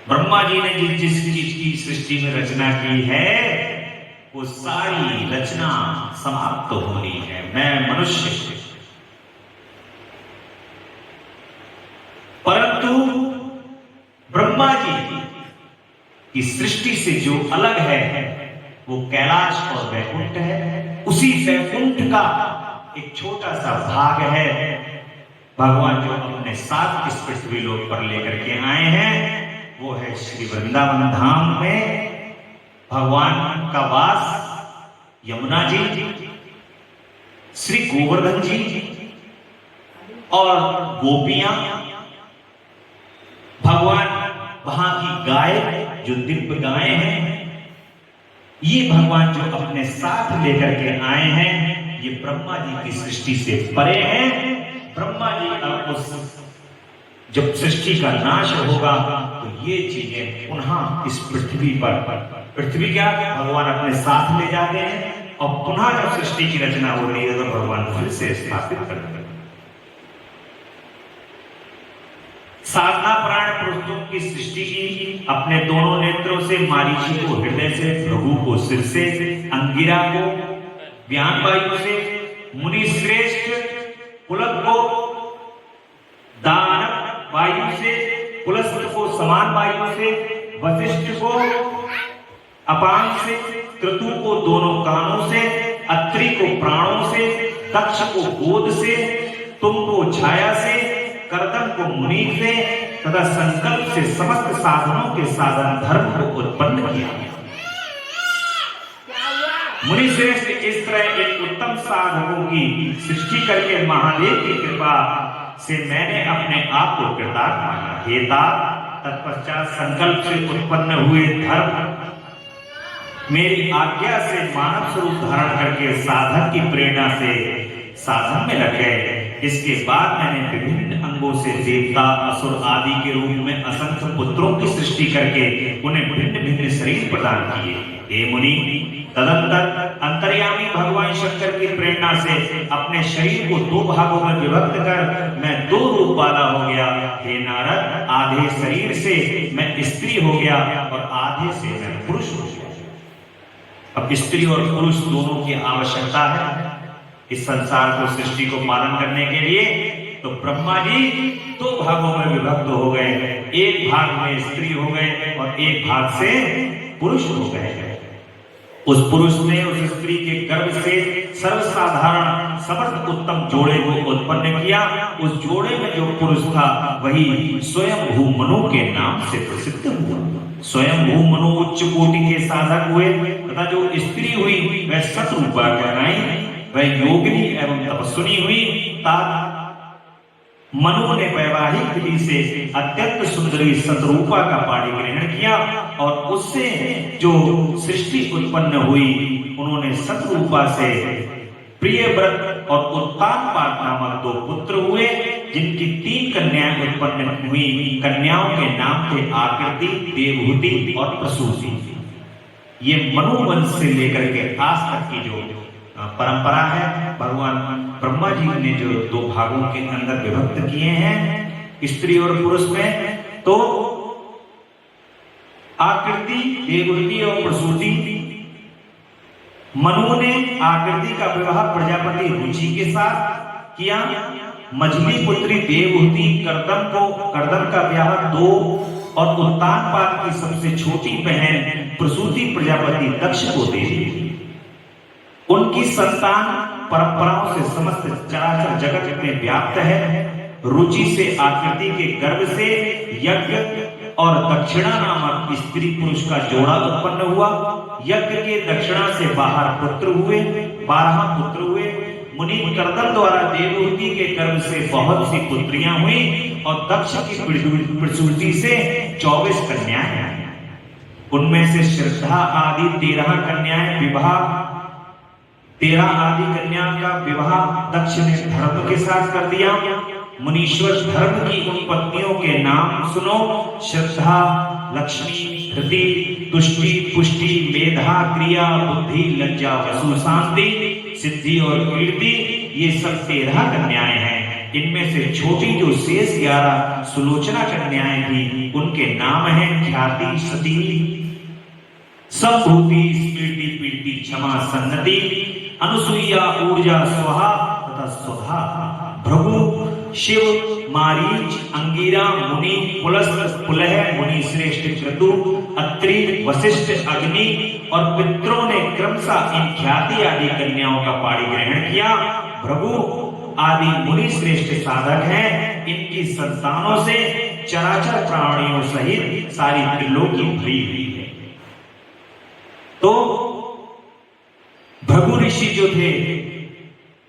ब्रह्मा जी ने जिस जिस चीज की सृष्टि में रचना की है वो सारी रचना समाप्त होनी है। मैं मनुष्य, परंतु ब्रह्मा जी की सृष्टि से जो अलग है वो कैलाश और वैकुंठ है। उसी वैकुंठ का एक छोटा सा भाग है भगवान जो अपने साथ इस पृथ्वी लोक पर लेकर के आए हैं, वो है श्री वृंदावन धाम में भगवान का वास, यमुना जी, श्री गोवर्धन जी और गोपियां, भगवान वहां की गाय जो दिव्य गाय हैं, ये भगवान जो अपने साथ लेकर के आए हैं, ये ब्रह्मा जी की सृष्टि से परे हैं। ब्रह्मा जी अब उस जब सृष्टि का नाश होगा तो ये चीजें पुनः इस पृथ्वी पर, पृथ्वी क्या भगवान अपने साथ ले जाते हैं, और पुनः जब सृष्टि की रचना हो रही है तो भगवान फिर से स्थापित करते हैं। साधना प्राण पुरुषों की सृष्टि की, अपने दोनों नेत्रों से मारीची को हृदय से, भृगु को सिर से, अंगिरा को ज्ञान वायु से, मुनि श्रेष्ठ पुलक को दानव वायु से, पुलस्त्य को समान वायु से, वशिष्ठ को अपान से, क्रतु को दोनों कानों से, अत्रि को प्राणों से, दक्ष को गोद से, तुम को छाया से, कर्दम को मुनि से, तथा संकल्प से समस्त साधनों के साधन धर्म को उत्पन्न किया। मुनि श्रेष्ठ इस तरह एक उत्तम साधकों की सृष्टि करके महादेव की कृपा से मैंने अपने आप को कृतार्थ माना। हे तात, तत्पश्चात संकल्प से उत्पन्न हुए धर्म मेरी आज्ञा से मानव स्वरूप धारण करके साधक की प्रेरणा से साधन में लग गए। इसके बाद मैंने विभिन्न अंगों से देवता, असुर आदि के रूप में असंख्य पुत्रों की सृष्टि करके उन्हें भिन्न भिन्न शरीर प्रदान किए। हे मुनि, तदंतर अंतर्यामी भगवान शंकर की प्रेरणा से अपने शरीर को दो भागों में विभक्त कर मैं दो रूप वाला हो गया। हे नारद, आधे शरीर से मैं स्त्री हो गया और आधे से मैं पुरुष हो गया। अब स्त्री और पुरुष दोनों की आवश्यकता है इस संसार को, सृष्टि को पालन करने के लिए। तो ब्रह्मा जी दो भागों में विभक्त हो गए, एक भाग में स्त्री हो गए और एक भाग से पुरुष हो गए। उस पुरुष ने उस स्त्री के गर्भ से सर्वसाधारण समर्थ उत्तम जोड़े को उत्पन्न किया। उस जोड़े में जो पुरुष था वही स्वयंभू मनु के नाम से प्रसिद्ध हुआ। स्वयंभू मनु उच्च कोटि के साधक हुए तथा जो स्त्री हुई वह सतरूपा कहलाई, वह योगिनी एवं तपस्विनी हुई। मनु ने वैवाहिक विधि से अत्यंत सुंदरी सतरूपा का पाणी ग्रहण किया और उससे जो सृष्टि उत्पन्न हुई उन्होंने सतरूपा से प्रियव्रत और उत्तानपाद नामक दो पुत्र हुए, जिनकी 3 कन्याएं उत्पन्न हुई। कन्याओं के नाम थे आकृति, देवहूति और प्रसूति। ये मनु वंश से लेकर के आज तक की जो परंपरा है, भगवान ब्रह्मा जी ने जो दो भागों के अंदर विभक्त किए हैं स्त्री और पुरुष में, तो आकृति, देवहूति और प्रसूति। मनु ने आकृति का विवाह प्रजापति रुचि के साथ किया। मझली पुत्री देवहूति कर्दम का विवाह 2 और उत्तानपाद की सबसे छोटी बहन प्रसूति प्रजापति दक्ष को दे दी। उनकी संतान परंपराओं से समस्त चराचर जगत में व्याप्त है। रुचि से आकृति के गर्भ से यज्ञ और दक्षिणा नामक स्त्री पुरुष का जोड़ा उत्पन्न हुआ। यज्ञ के दक्षिणा से बाहर पुत्र हुए, 12 पुत्र हुए। मुनि कर्दम द्वारा देवहूति के गर्भ से बहुत सी पुत्रियां हुई और दक्ष की प्रसूति से 24 कन्याएं। उनमें से श्रद्धा आदि 13 कन्याएं विवाह 13 आदि कन्या का विवाह दक्ष ने धर्म के साथ कर दिया। मुनीश्वर धर्म की उन पत्नियों के नाम सुनो: श्रद्धा, लक्ष्मी, धृति, तुष्टि, पुष्टि, मेधा, क्रिया, बुद्धि, लज्जा, वसु, शांति, सिद्धि और कीर्ति। ये सब 13 कन्याएं हैं। इनमें से छोटी जो शेष 11 सुलोचना कन्याएं थी उनके नाम हैं ख्याति, सती, संभूति, स्मृति, पीति, क्षमा, सन्नति, अनुसुईया, ऊर्जा, स्वाहा तथा सुधा। भृगु, शिव, मारीच, अंगिरा, मुनि, पुलस्त्य, पुलह, मुनि श्रेष्ठ, क्रतु, अत्रि, वशिष्ठ, अग्नि और पितरों ने क्रमशः इन ख्याति आदि कन्याओं का पाणी ग्रहण किया। भृगु आदि मुनि श्रेष्ठ साधक हैं। इनकी संतानों से चराचर प्राणियों सहित सारी त्रिलोकी भरी हुई है। तो भृगु ऋषि जो थे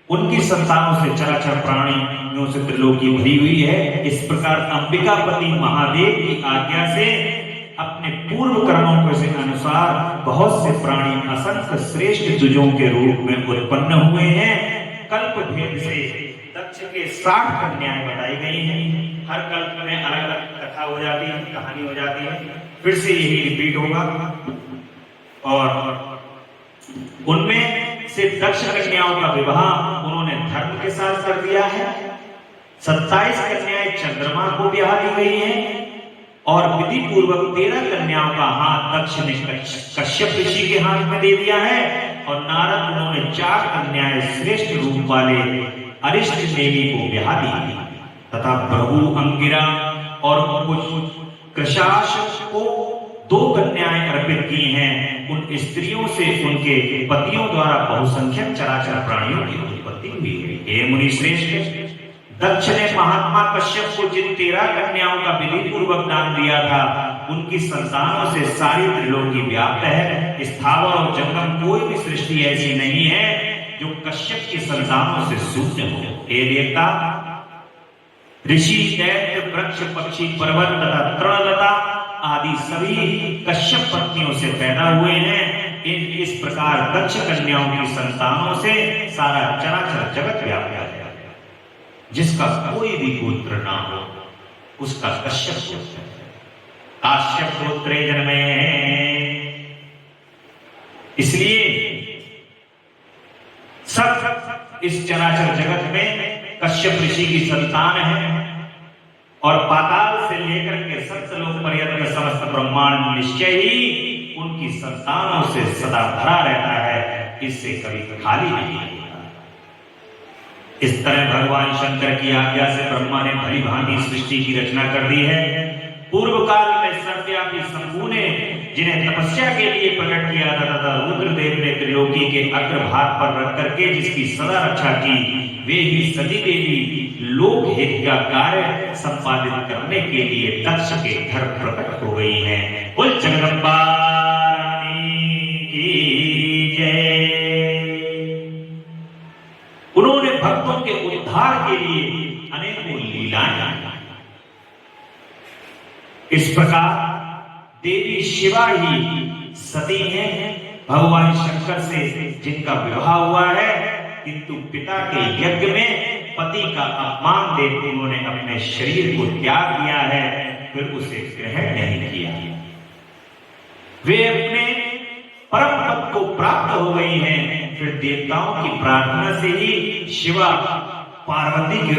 उनकी संतानों से चराचर प्राणियों से त्रिलोकी भरी हुई है। इस प्रकार अंबिकापति महादेव की आज्ञा से अपने पूर्व कर्मों के अनुसार बहुत से प्राणी असंख्य श्रेष्ठ द्विजों के रूप में उत्पन्न हुए हैं। कल्प भेद से दक्ष के 60 कन्याएं बताई गई हैं। हर कल्प में अलग अलग कथा हो जाती है, कहानी हो जाती है, फिर से यही रिपीट होगा। और उनमें से दक्ष कन्याओं का विवाह उन्होंने धर्म के साथ कर दिया है। 27 कन्याएं चंद्रमा को ब्याह दी गई हैं और विधि पूर्वक 13 कन्याओं का हाथ दक्ष ने कश्यप ऋषि के हाथ में दे दिया है और नारद उन्होंने 4 कन्याएं श्रेष्ठ रूप वाले अरिष्ट देवी को ब्याह दी तथा प्रभु अंगिरा और कुछ कृशाश को 2 कन्याएं अर्पित की हैं। उन स्त्रियों से उनके पतियों द्वारा बहुसंख्यक चराचर प्राणियों की उत्पत्ति हुई है। हे मुनि श्रेष्ठ, दक्ष ने महात्मा कश्यप को जिन 13 कन्याओं का विधि पूर्वक दान दिया था उनकी संतानों से सारी त्रिलोकी व्याप्त है। स्थावर और जंगम कोई भी सृष्टि ऐसी नहीं है जो कश्यप की संतानों से शून्य हो। हे देवता, ऋषि, दैत्य, वृक्ष, पक्षी, पर्वत तथा तृणलता आदि सभी कश्यप पत्नियों से पैदा हुए हैं। इस प्रकार दक्ष कन्याओं की संतानों से सारा चराचर जगत व्याप्त है। जिसका कोई भी गोत्र ना हो उसका कश्यप गोत्र है। काश्यप गोत्रे जन्मे, इसलिए सब इस चराचर जगत में कश्यप ऋषि की संतान है। और पाताल से लेकर के सप्तलोक पर्यंत समस्त ब्रह्मांड निश्चय ही उनकी संतानों से सदा भरा रहता है, इससे कभी खाली नहीं होता। इस तरह भगवान शंकर की आज्ञा से ब्रह्मा ने भली भांति सृष्टि की रचना कर दी है। पूर्व काल में सर्वव्यापी शंभु ने जिन्हें तपस्या के लिए प्रकट किया था तथा रुद्रदेव ने त्रिलोकी के अग्रभाग पर रख करके जिसकी सदा रक्षा की, वे ही सती देवी लोक हित का कार्य संपादित करने के लिए दक्ष के घर प्रकट हो गई हैं। बोल जगदम्बा रानी की जय। उन्होंने भक्तों के उद्धार के लिए अनेकों लीलाएं। इस प्रकार देवी शिवा ही सती हैं, भगवान शंकर से जिनका विवाह हुआ है, किंतु पिता के यज्ञ में पति का अपमान देकर उन्होंने अपने शरीर को त्याग दिया है, फिर उसे ग्रहण नहीं किया। वे अपने परम पद को प्राप्त हो गई हैं। फिर देवताओं की प्रार्थना से ही शिवा पार्वती के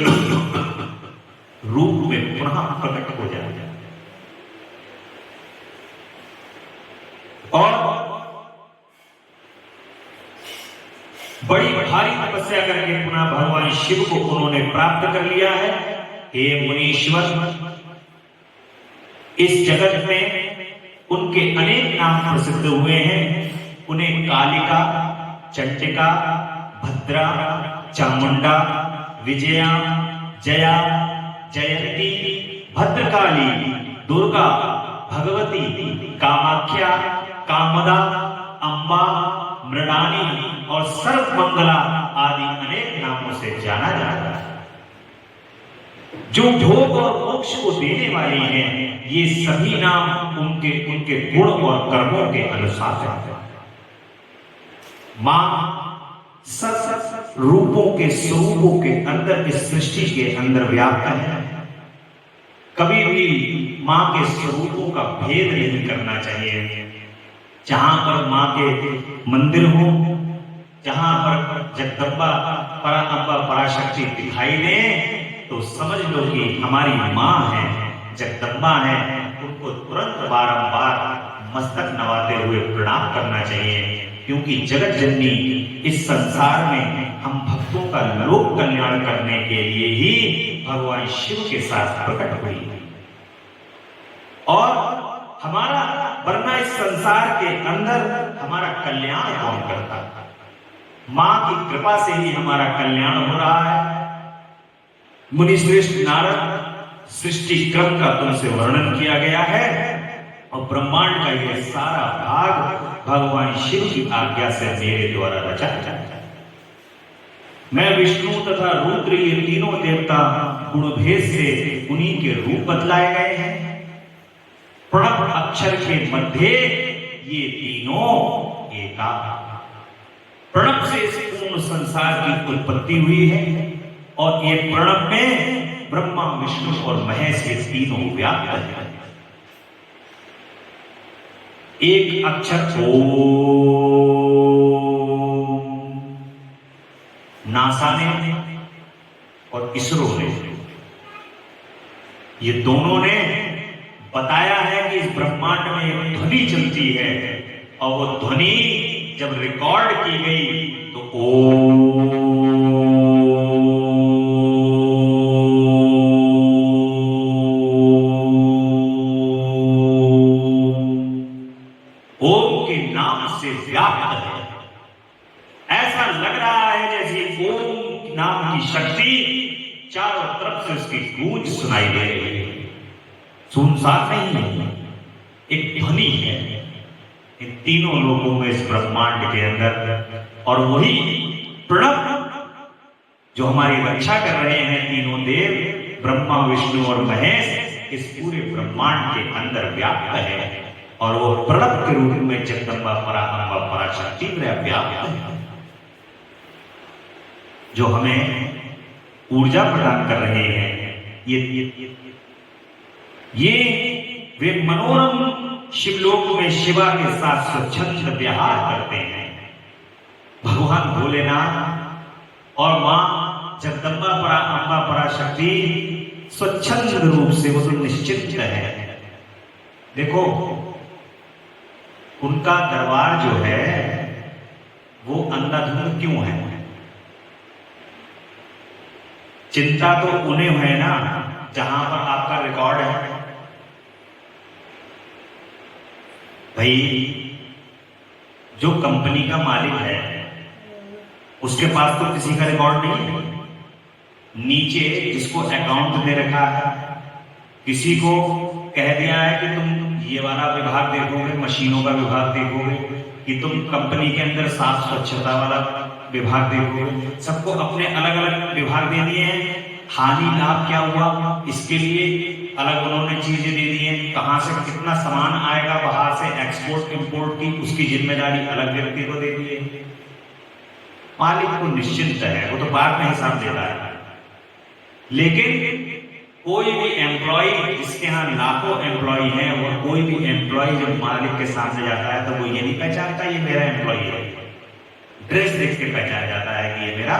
रूप में पुनः प्रकट हो जाए और बड़ी भारी तपस्या करके पुनः भगवान शिव को उन्होंने प्राप्त कर लिया है। हे मुनीश्वर, इस जगत में उनके अनेक नाम प्रसिद्ध हुए हैं। उन्हें कालिका, चंडिका, भद्रा, चामुंडा, विजया, जया, जयंती, भद्रकाली, दुर्गा, भगवती, कामाख्या, कामदा, अम्बा, मृडानी और सर्वमंगला आदि अनेक नामों से जाना जाता है। जो भोग और मोक्ष को देने वाली हैं, ये सभी नाम उनके गुण और कर्मों के अनुसार हैं। मां सब रूपों के स्वरूपों के अंदर इस सृष्टि के अंदर व्याप्त है। कभी भी मां के स्वरूपों का भेद नहीं करना चाहिए। जहां पर मां के मंदिर हो, जहां पर जगदम्बा, पराअम्बा, पराशक्ति दिखाई दे, तो समझ लो कि हमारी मां है, जगदम्बा है। उनको तुरंत बारंबार मस्तक नवाते हुए प्रणाम करना चाहिए, क्योंकि जगत जननी इस संसार में हम भक्तों का लोक कल्याण करने के लिए ही भगवान शिव के साथ प्रकट हुई और हमारा, वरना इस संसार के अंदर हमारा कल्याण कौन करता? मां की कृपा से ही हमारा कल्याण हो रहा है। मुनि श्रेष्ठ नारद, सृष्टि क्रम का तुमसे वर्णन किया गया है और ब्रह्मांड का यह सारा भाग भगवान शिव की आज्ञा से मेरे द्वारा रचा जाता है। मैं विष्णु तथा रुद्र, ये तीनों देवता गुणभेद से उन्हीं के रूप बतलाए गए हैं। प्रणव अक्षर के मध्य ये तीनों एका। प्रणव से इस पूर्ण संसार की उत्पत्ति हुई है और ये प्रणव में ब्रह्मा, विष्णु और महेश ये तीनों व्याप्त हैं। एक अक्षर ओम नासा ने और इसरो ने, ये दोनों ने बताया है कि इस ब्रह्मांड में एक ध्वनि चलती है और वो ध्वनि जब रिकॉर्ड की गई तो ओम के नाम से व्याप्त है। ऐसा लग रहा है जैसे ओम नाम की शक्ति चारों तरफ से उसकी गूंज सुनाई दे रही है। सुनसान नहीं है, एक ध्वनि है इन तीनों लोगों में, इस ब्रह्मांड के अंदर। और वही प्रणव जो हमारी रक्षा कर रहे हैं तीनों देव, ब्रह्मा विष्णु और महेश इस पूरे ब्रह्मांड के अंदर व्याप्त है और वो प्रणव के रूप में जगदम्बा पराम्बा पराशक्ति व्याप्त है, जो हमें ऊर्जा प्रदान कर रहे हैं। ये वे मनोरम शिवलोक में शिवा के साथ स्वच्छंद विहार करते हैं। भगवान भोलेनाथ और मां जगदम्बा पराम्बा पराशक्ति स्वच्छंद रूप से वो तो निश्चिंत है। देखो उनका दरबार जो है वो अंधाधुंध क्यों है? चिंता तो उन्हें है ना जहां पर आपका रिकॉर्ड है। भाई जो कंपनी का मालिक है उसके पास तो किसी का रिकॉर्ड नहीं है। नीचे जिसको अकाउंट दे रखा है, किसी को कह दिया है कि तुम ये वाला विभाग देखोगे, मशीनों का विभाग देखोगे, कि तुम कंपनी के अंदर साफ स्वच्छता वाला विभाग देखोगे। सबको अपने अलग अलग विभाग दे दिए हैं। हानि लाभ क्या हुआ इसके लिए अलग उन्होंने चीजें दे दी हैं। कहां से कितना सामान आएगा बाहर से, एक्सपोर्ट इंपोर्ट की उसकी जिम्मेदारी अलग व्यक्ति को दे दी है। मालिक को निश्चिंत है, वो तो बाद में हिसाब दे रहा है। लेकिन कोई भी एम्प्लॉय, जिसके यहाँ लाखों एम्प्लॉय हैं, और कोई भी एम्प्लॉय जब मालिक के सामने जाता है तो वो ये नहीं पहचानता ये मेरा एम्प्लॉय है। ड्रेस देख के पहचान जाता है कि ये मेरा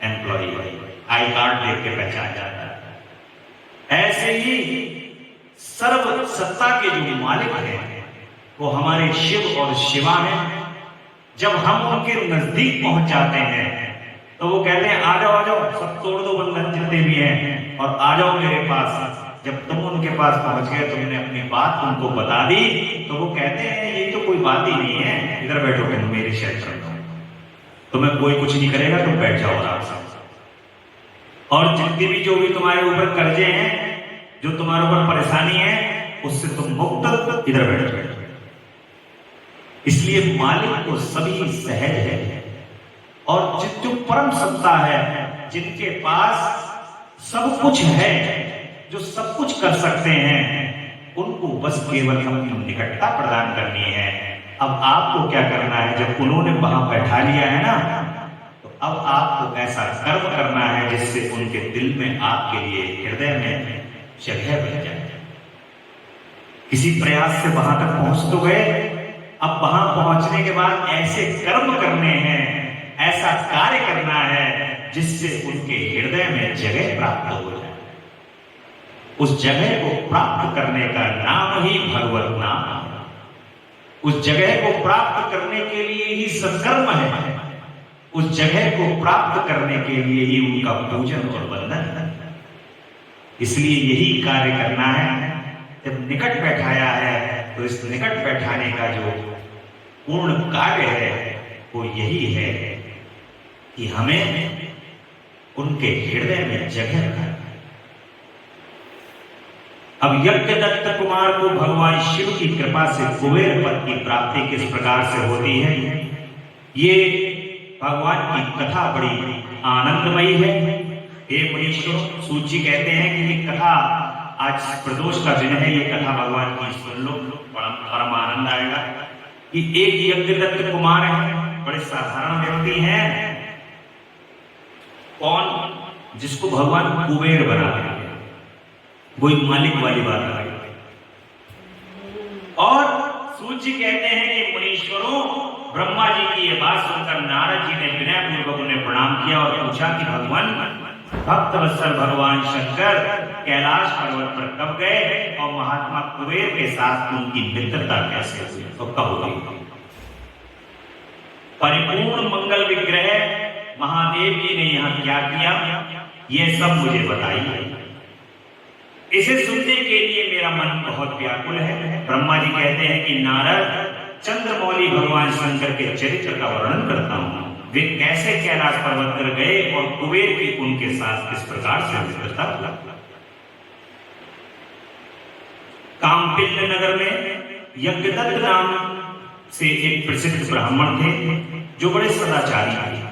एम्प्लॉय है, आई कार्ड देख के पहचान जाता है। ऐसे ही सर्व सत्ता के जो मालिक हैं वो हमारे शिव और शिवा हैं। जब हम उनके नजदीक पहुंच जाते हैं तो वो कहते हैं आ जाओ सब तोड़ दो बंधन जितने भी हैं और आ जाओ मेरे पास। जब तुम उनके पास पहुंच गए, तुमने अपनी बात उनको बता दी, तो वो कहते हैं ये तो कोई बात ही नहीं है, इधर बैठो तुम मेरे क्षेत्र में, तुम्हें कोई कुछ नहीं करेगा, तुम बैठ जाओ आराम से। और जितने भी जो भी तुम्हारे ऊपर कर्जे हैं, जो तुम्हारे ऊपर परेशानी है, उससे तुम मुक्त, इधर बैठो। इसलिए मालिक को सभी सहज है। और जो परम सत्ता है, जिनके पास सब कुछ है, जो सब कुछ कर सकते हैं, उनको बस केवल अपनी निकटता प्रदान करनी है। अब आपको क्या करना है? जब उन्होंने वहां बैठा लिया है ना, तो अब आपको ऐसा कर्म करना है जिससे उनके दिल में, आपके लिए हृदय में जगह बन जाए। किसी प्रयास से वहां तक पहुंच तो गए, अब वहां पहुंचने के बाद ऐसे कर्म करने हैं, ऐसा कार्य करना है जिससे उनके हृदय में जगह प्राप्त हो जाए। उस जगह को प्राप्त करने का नाम ही भगवत नाम है। उस जगह को प्राप्त करने के लिए ही सत्कर्म है। उस जगह को प्राप्त करने के लिए ही उनका पूजन और वंदन है। इसलिए यही कार्य करना है। जब निकट बैठाया है तो इस निकट बैठाने का जो पूर्ण कार्य है वो यही है कि हमें उनके हृदय में जगह रखना। अब यज्ञदत्त कुमार को भगवान शिव की कृपा से कुबेर पद की प्राप्ति किस प्रकार से होती है, ये भगवान की कथा बड़ी आनंदमयी है। हे मुनीश्वर, सूची कहते हैं कि ये कथा, आज प्रदोष का दिन है, ये कथा भगवान की सुन लो, परम आनंद आएगा। कि एक यज्ञदत्त कुमार है, बड़े साधारण व्यक्ति हैं। कौन? जिसको भगवान कुबेर बना दिया, कोई मालिक वाली बात आ गई। और सूची कहते हैं कि मुनीश्वरों, ब्रह्मा जी की ये बात सुनकर नारद जी ने विनय पूर्वक उन्हें प्रणाम किया और पूछा कि भगवान, भक्त वत्सल भगवान शंकर कैलाश पर्वत पर कब गए और महात्मा कुबेर के साथ उनकी मित्रता कैसे हुई, तो कब हुई? परिपूर्ण मंगल विग्रह महादेव जी ने यहाँ क्या किया, ये सब मुझे बताइए। इसे सुनने के लिए मेरा मन बहुत व्याकुल है। ब्रह्मा जी कहते हैं कि नारद, चंद्रमौली भगवान शंकर के चरित्र का वर्णन करता हूं। वे कैसे कैलाश पर्वत पर गए और कुबेर की उनके साथ किस प्रकार से मित्रता हुआ। कामपिल्य नगर में यज्ञदत्त नाम से एक प्रसिद्ध ब्राह्मण थे जो बड़े सदाचारी थे।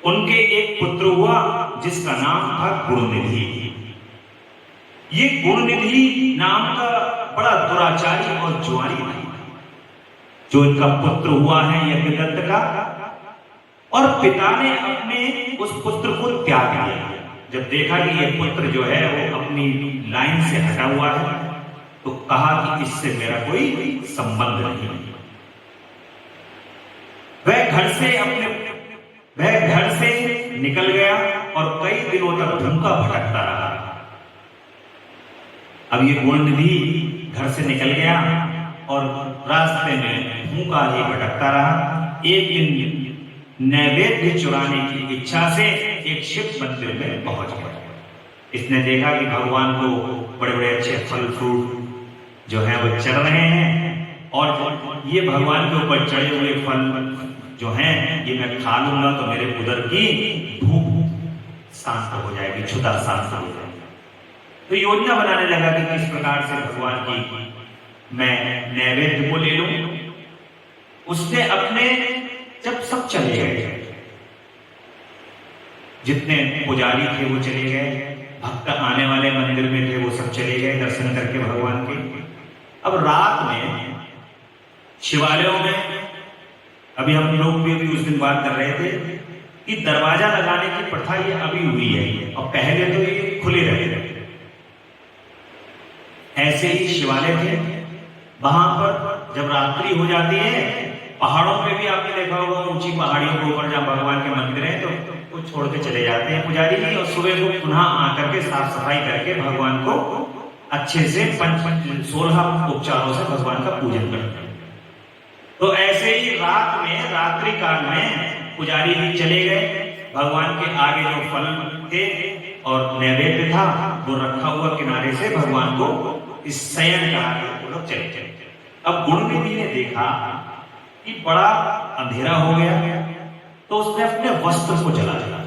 उनके एक पुत्र हुआ, जिसका नाम था गुणनिधि। ये गुणनिधि नाम का बड़ा दुराचारी और जुआरी था, जो इनका पुत्र हुआ है यज्ञदत्त का, और पिता ने अपने उस पुत्र को त्याग दिया। जब देखा कि ये पुत्र जो है वो अपनी लाइन से हटा हुआ है, तो कहा कि इससे मेरा कोई संबंध नहीं। वह घर से निकल गया और कई दिनों तक भूखा भटकता रहा। अब ये गुणनिधि घर से निकल गया और रास्ते में भूखा ही भटकता रहा। एक दिन नैवेद्य चुराने की इच्छा से एक शिव मंदिर में पहुंच गया। इसने देखा कि भगवान को बड़े बड़े अच्छे फल फ्रूट जो है वो चढ़ रहे हैं, और ये भगवान के ऊपर चढ़े हुए फल जो हैं ये मैं खा लूंगा तो मेरे उदर की भूख शांत हो जाएगी, क्षुधा शांत हो जाएगी। तो योजना बनाने लगा कि किस प्रकार से भगवान की मैं नैवेद्य को ले लूं। उसने अपने, जब सब चले गए, जितने पुजारी थे वो चले गए, भक्त आने वाले मंदिर में थे वो सब चले गए दर्शन करके भगवान के। अब रात में शिवालयों में, अभी हम लोग भी उस दिन बात कर रहे थे कि दरवाजा लगाने की प्रथा ये अभी हुई है, और पहले तो ये खुले रहते थे। ऐसे ही शिवालय थे, वहां पर जब रात्रि हो जाती है, पहाड़ों पे भी आपने देखा होगा, ऊंची पहाड़ियों के ऊपर जहां भगवान के मंदिर हैं तो वो छोड़ के चले जाते हैं पुजारी जी, और सुबह को पुनः आकर के साफ सफाई करके भगवान को अच्छे से 16 उपचारों से भगवान का पूजन करते हैं। तो ऐसे ही रात में, रात्रि काल में पुजारी जी चले गए, भगवान के आगे जो फल थे और नैवेद्य था वो रखा हुआ किनारे से भगवान को इस शयन कहा वो लोग चले। अब गुणनिधि ने देखा कि बड़ा अंधेरा हो गया, तो उसने अपने वस्त्र को जला दिया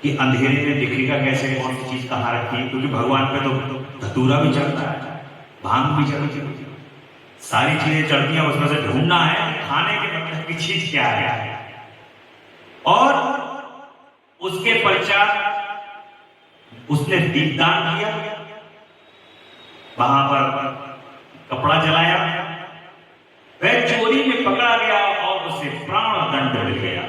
कि अंधेरे में दिखेगा कैसे कौन सी चीज कहाँ रखी है, क्योंकि भगवान पे तो धतूरा भी चढ़ता है, भांग भी चढ़ती है, सारी चीजें चढ़ती हैं, उसमें से ढूंढना है खाने के मतलब की चीज क्या है। और उसके पश्चात उसने दीपदान किया, वहां पर कपड़ा जलाया, वह चोरी में पकड़ा गया और उसे प्राण दंड मिल गया।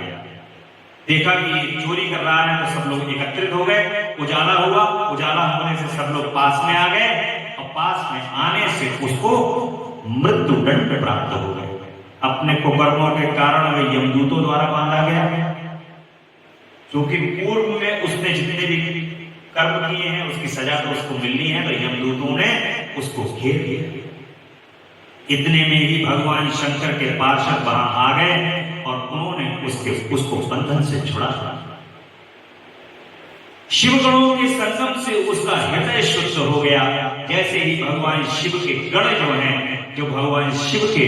देखा कि ये चोरी कर रहा है तो सब लोग एकत्रित हो गए, उजाला हुआ, उजाला होने से सब लोग पास में आ गए, और पास में आने से उसको मृत्यु दंड प्राप्त हो गए। अपने कुकर्मों के कारण वे यमदूतों द्वारा बांधा गया, क्योंकि पूर्व में उसने जितने भी कर्म किए हैं उसकी सजा तो उसको मिलनी है, तो यमदूतों ने उसको घेर लिया। इतने में ही भगवान शंकर के पार्षद वहां आ गए और उन्होंने उसको बंधन से छुड़ा। शिवगणों के संगम से उसका हृदय शुद्ध हो गया। जैसे ही भगवान शिव के गण जो हैं, जो भगवान शिव के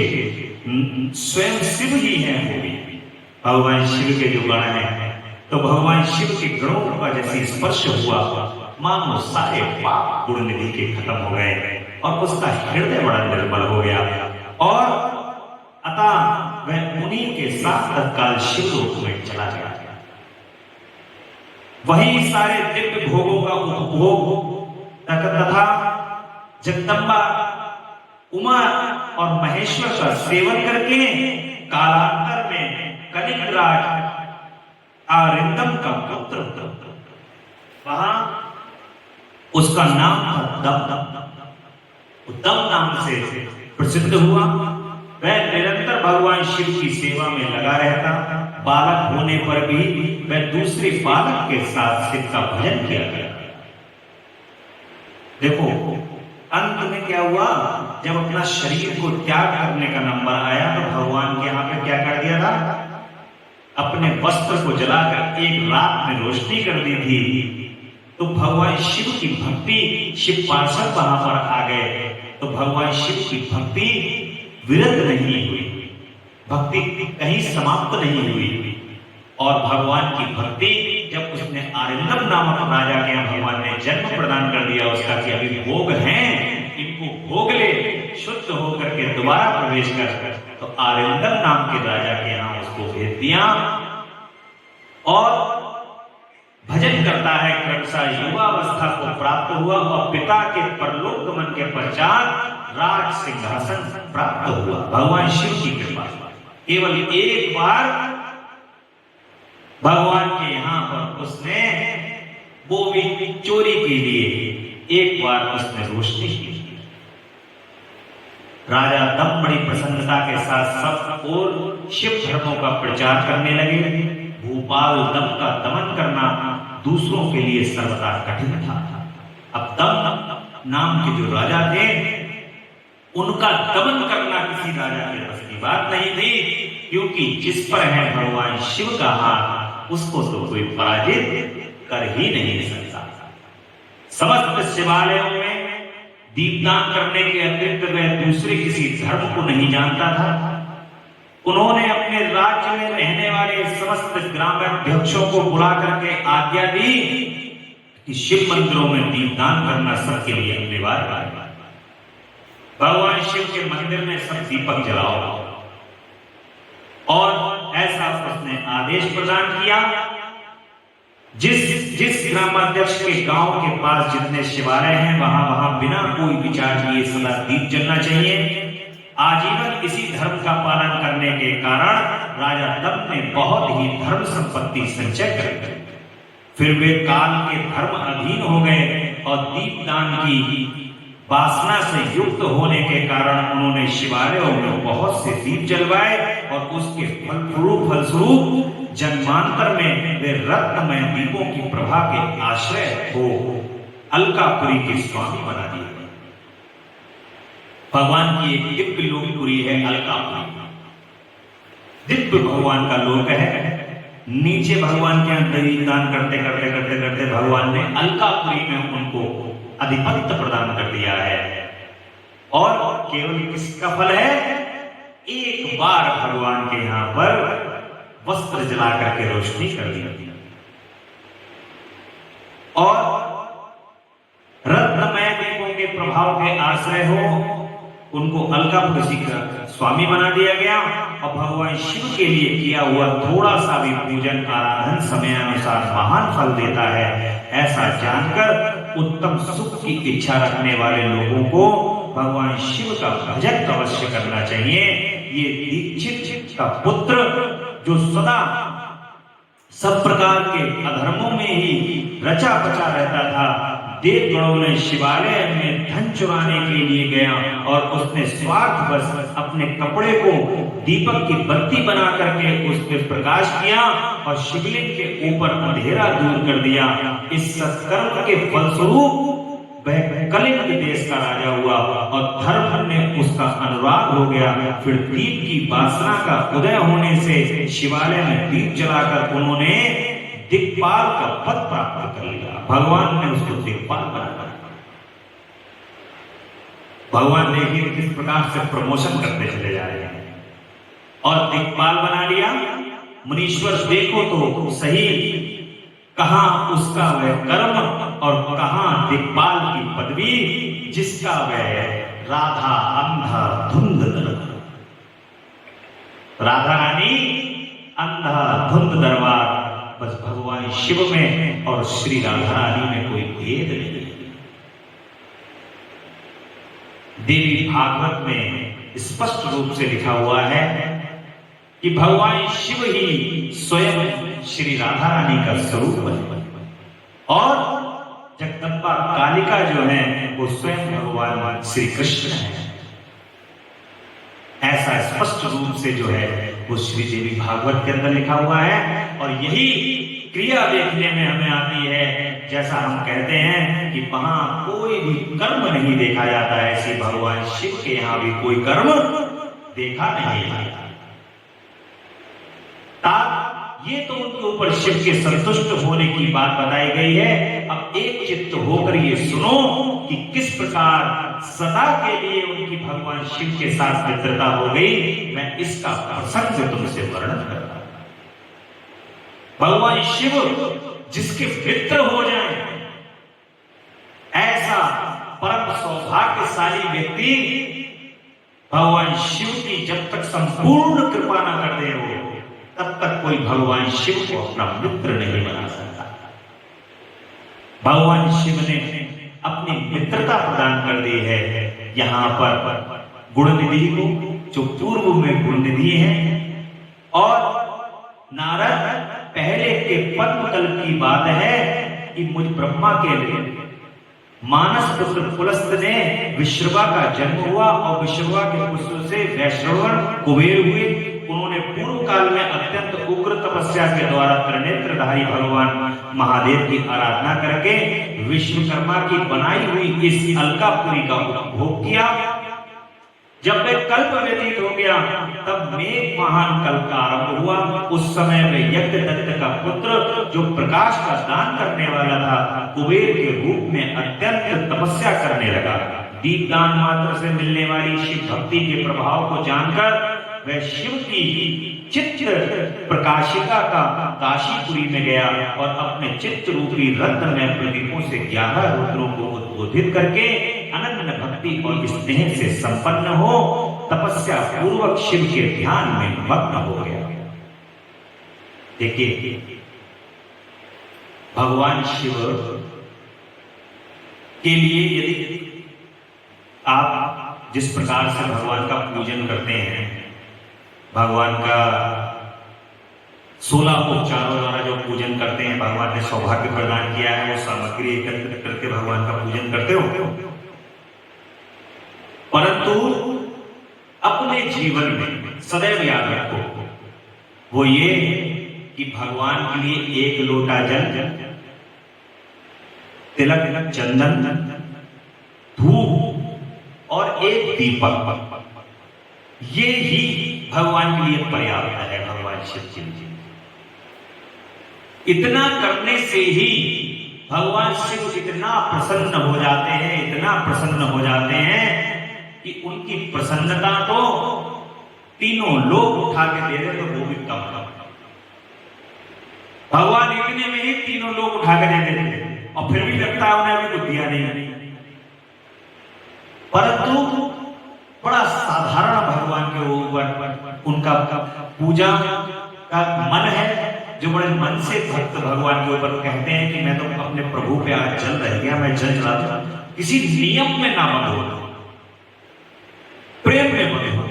स्वयं शिव ही हैं, वो भी भगवान शिव के जो गण हैं, तो भगवान शिव के गणों का जैसे स्पर्श हुआ, मानो सारे पाप गुणनिधि के खत्म हो गए और उसका हृदय बड़ा निर्मल हो गया। और अतः वह उन्हीं के साथ तत्काल शिवलोक में चला गया। वही सारे दिव्य भोगों का उपभोग तथा जगदम्बा, उमा और महेश्वर का सेवन करके कालांतर में कलिंगराज आरिंदम का पुत्र, वहां उसका नाम दम नाम से प्रसिद्ध हुआ। वह निरंतर भगवान शिव की सेवा में लगा रहता। बालक होने पर भी वह दूसरे बालक के साथ शिव का भजन किया गया। देखो अंत में क्या हुआ, जब अपना शरीर को त्याग करने का नंबर आया तो भगवान के यहाँ पे क्या कर दिया था, अपने वस्त्र को जलाकर एक रात में रोशनी कर दी थी। तो भगवान शिव की भक्ति, शिव पार्षद वहां पर आ गए, तो भगवान शिव की भक्ति विरत नहीं हुई, भक्ति कहीं समाप्त नहीं हुई। और भगवान की भक्ति जब उसने आरिंदम नामक राजा के यहाँ भगवान ने जन्म प्रदान कर दिया उसका कि अभी भोग हैं, इनको भोग ले, शुद्ध होकर के दोबारा प्रवेश कर, तो आरिंदम नाम के राजा के यहाँ उसको भेज दिया और भजन करता है क्रमशः युवावस्था को प्राप्त हुआ और पिता के परलोक गमन के पश्चात राज सिंहासन प्राप्त हुआ। भगवान शिव की कृपा, केवल एक बार भगवान के यहाँ पर उसने वो भी चोरी के लिए एक बार उसने रोशनी की। राजा दम बड़ी प्रसन्नता के साथ सब और शिव धर्मों का प्रचार करने लगे। भूपाल दम का दमन करना दूसरों के लिए सर्वदा कठिन था। अब दम नाम के जो राजा थे उनका दमन करना किसी राजा के बस की बात नहीं थी, क्योंकि जिस पर है भगवान शिव का हाथ उसको तो कोई पराजित कर ही नहीं सकता। समस्त शिवालयों में दीपदान करने के अतिरिक्त वह दूसरे किसी धर्म को नहीं जानता था। उन्होंने अपने राज्य में रहने वाले समस्त ग्रामाध्यक्षों को बुला करके आज्ञा दी कि शिव मंदिरों में दीपदान करना सबके लिए अनिवार्य है। भगवान शिव के मंदिर में सब दीपक जलाओ, और ऐसा उसने आदेश प्रदान किया। जिस ग्रामाध्यक्ष के गांव के पास जितने शिवालय हैं वहां बिना कोई विचार किए सदा दीप जलना चाहिए। आजीवन इसी धर्म का पालन करने के कारण राजा दम ने बहुत ही धर्म संपत्ति संचय कर, फिर वे काल के धर्म अधीन हो गए और दीपदान की वासना से युक्त होने के कारण उन्होंने शिवालयों में बहुत से दीप जलवाए और उसके फलस्वरूप जन्मांतर में वे रत्नमय दीपों की प्रभा के आश्रय हो अलकापुरी के स्वामी बना दिए। भगवान की एक दिव्य लोकपुरी है अलकापुरी, दिव्य भगवान का लोक है। नीचे भगवान के अंदर दान करते करते करते करते भगवान ने अलकापुरी में उनको अधिपत्य प्रदान कर दिया है। और केवल किसका फल है? एक बार भगवान के यहाँ पर वस्त्र जला करके रोशनी कर दी और रत्नमय दीपों के प्रभाव के आश्रय हो उनको अलकापुरी का स्वामी बना दिया गया। और भगवान शिव के लिए किया हुआ थोड़ा सा भी पूजन आराधन समय अनुसार महान फल देता है, ऐसा जानकर उत्तम सुख की इच्छा रखने वाले लोगों को भगवान शिव का भजन अवश्य करना चाहिए। ये दीक्षित का पुत्र जो सदा सब प्रकार के अधर्मों में ही रचा बचा रहता था, देवगणों ने शिवालय में धन चुराने के लिए गया और उसने स्वार्थवश अपने कपड़े को दीपक की बत्ती बना करके उस पर प्रकाश किया और शिवलिंग के ऊपर अंधेरा दूर कर दिया। इस सत्कर्म के फलस्वरूप वह कलिंग देश का राजा हुआ और धर्म ने उसका अनुराग हो गया। फिर दीप की वासना का उदय होने से शिवालय में दीप जलाकर उन्होंने दिक्पाल का पद प्राप्त कर लिया। भगवान ने उसको दिक्पाल बनाया। भगवान देखिए किस प्रकार से प्रमोशन करते चले जा रहे हैं और दिक्पाल बना लिया। मुनीश्वर देखो तो सही, कहां उसका वह कर्म और कहां दिक्पाल की पदवी जिसका वह राधा अंधा धुंध दरबार, राधा रानी अंधा धुंध दरबार, बस भगवान शिव में और श्री राधा रानी में कोई भेद नहीं। देवी भागवत में स्पष्ट रूप से लिखा हुआ है कि भगवान शिव ही स्वयं श्री राधा रानी का स्वरूप है और जगदम्बा कालिका जो है वो स्वयं भगवान श्री कृष्ण है। ऐसा स्पष्ट रूप से जो है वो श्री देवी भागवत के अंदर लिखा हुआ है। और यही क्रिया देखने में हमें आती है, जैसा हम कहते हैं कि वहां कोई भी कर्म नहीं देखा जाता है, ऐसे भगवान शिव के यहाँ भी कोई कर्म देखा नहीं जाता। ये तो उनके ऊपर शिव के संतुष्ट होने की बात बताई गई है। अब एक चित्त होकर ये सुनो कि किस प्रकार सदा के लिए उनकी भगवान शिव के साथ मित्रता हो गई। मैं इसका प्रसंग तुमसे वर्णन करता हूं। भगवान शिव जिसके मित्र हो जाए, ऐसा परम सौभाग्यशाली व्यक्ति भगवान शिव की जब तक संपूर्ण कृपा न कर दे हो तब तक कोई भगवान शिव को अपना मित्र नहीं बना सकता। भगवान शिव ने अपनी मित्रता प्रदान कर दी है यहाँ पर गुण निधि को, जो पूर्व में गुण निधि है। और नारद पहले के पद्म कल की बात है कि मुझ ब्रह्मा के लिए मानस पुत्र पुलस्त ने विश्रवा का जन्म हुआ और विश्रवा के पुत्र से वैश्रवण कुबेर हुए। उन्होंने पूर्व काल में अत्यंत उग्र तपस्या के द्वारा त्रिनेत्रधारी भगवान महादेव की आराधना करके विश्वकर्मा की बनाई हुई इस अलकापुरी का उपभोग किया। जब वह कल्प व्यतीत हो गया तब मेघ महान कल्प का आरंभ हुआ। उस समय में यज्ञदत्त का पुत्र, जो प्रकाश का दान करने वाला था, कुबेर के रूप में अत्यंत तपस्या करने लगा। दीपदान मात्र से मिलने वाली शिव भक्ति के प्रभाव को जानकर वह शिव की चित्र प्रकाशिका का काशीपुरी में गया और अपने चित्र रूपी रत्न में प्रदीपों से 11 रुद्रों को उद्बोधित करके अनन्य भक्ति और स्नेह से संपन्न हो तपस्या पूर्वक शिव के ध्यान में मग्न हो गया। देखिए, भगवान शिव के लिए यदि आप जिस प्रकार से भगवान का पूजन करते हैं, भगवान का 16 उपचारों द्वारा जो पूजन करते हैं, भगवान ने सौभाग्य प्रदान किया है, वो सामग्री एकत्रित करके भगवान का पूजन करते हो। परंतु अपने जीवन में सदैव याद रखो, वो ये कि भगवान के लिए एक लोटा जल, तिलक, चंदन, धूप और एक दीपक, ये ही भगवान के लिए पर्याप्त है। भगवान शिव के लिए इतना करने से ही भगवान शिव इतना प्रसन्न हो जाते हैं, इतना प्रसन्न हो जाते हैं कि उनकी प्रसन्नता तो तीनों लोग उठा के दे रहे तो वो भी कम है। भगवान इतने में ही तीनों लोग उठा के दे देते और फिर भी लगता है उन्हें अभी कुछ दिया नहीं। परंतु बड़ा साधारण भगवान के ऊपर उनका पूजा का मन है, जो बड़े मन से भक्त भगवान के ऊपर कहते हैं कि मैं तो अपने प्रभु पे आज जल रह गया, मैं जल चढ़ाता, किसी नियम में ना बंधो, प्रेम में बंधो।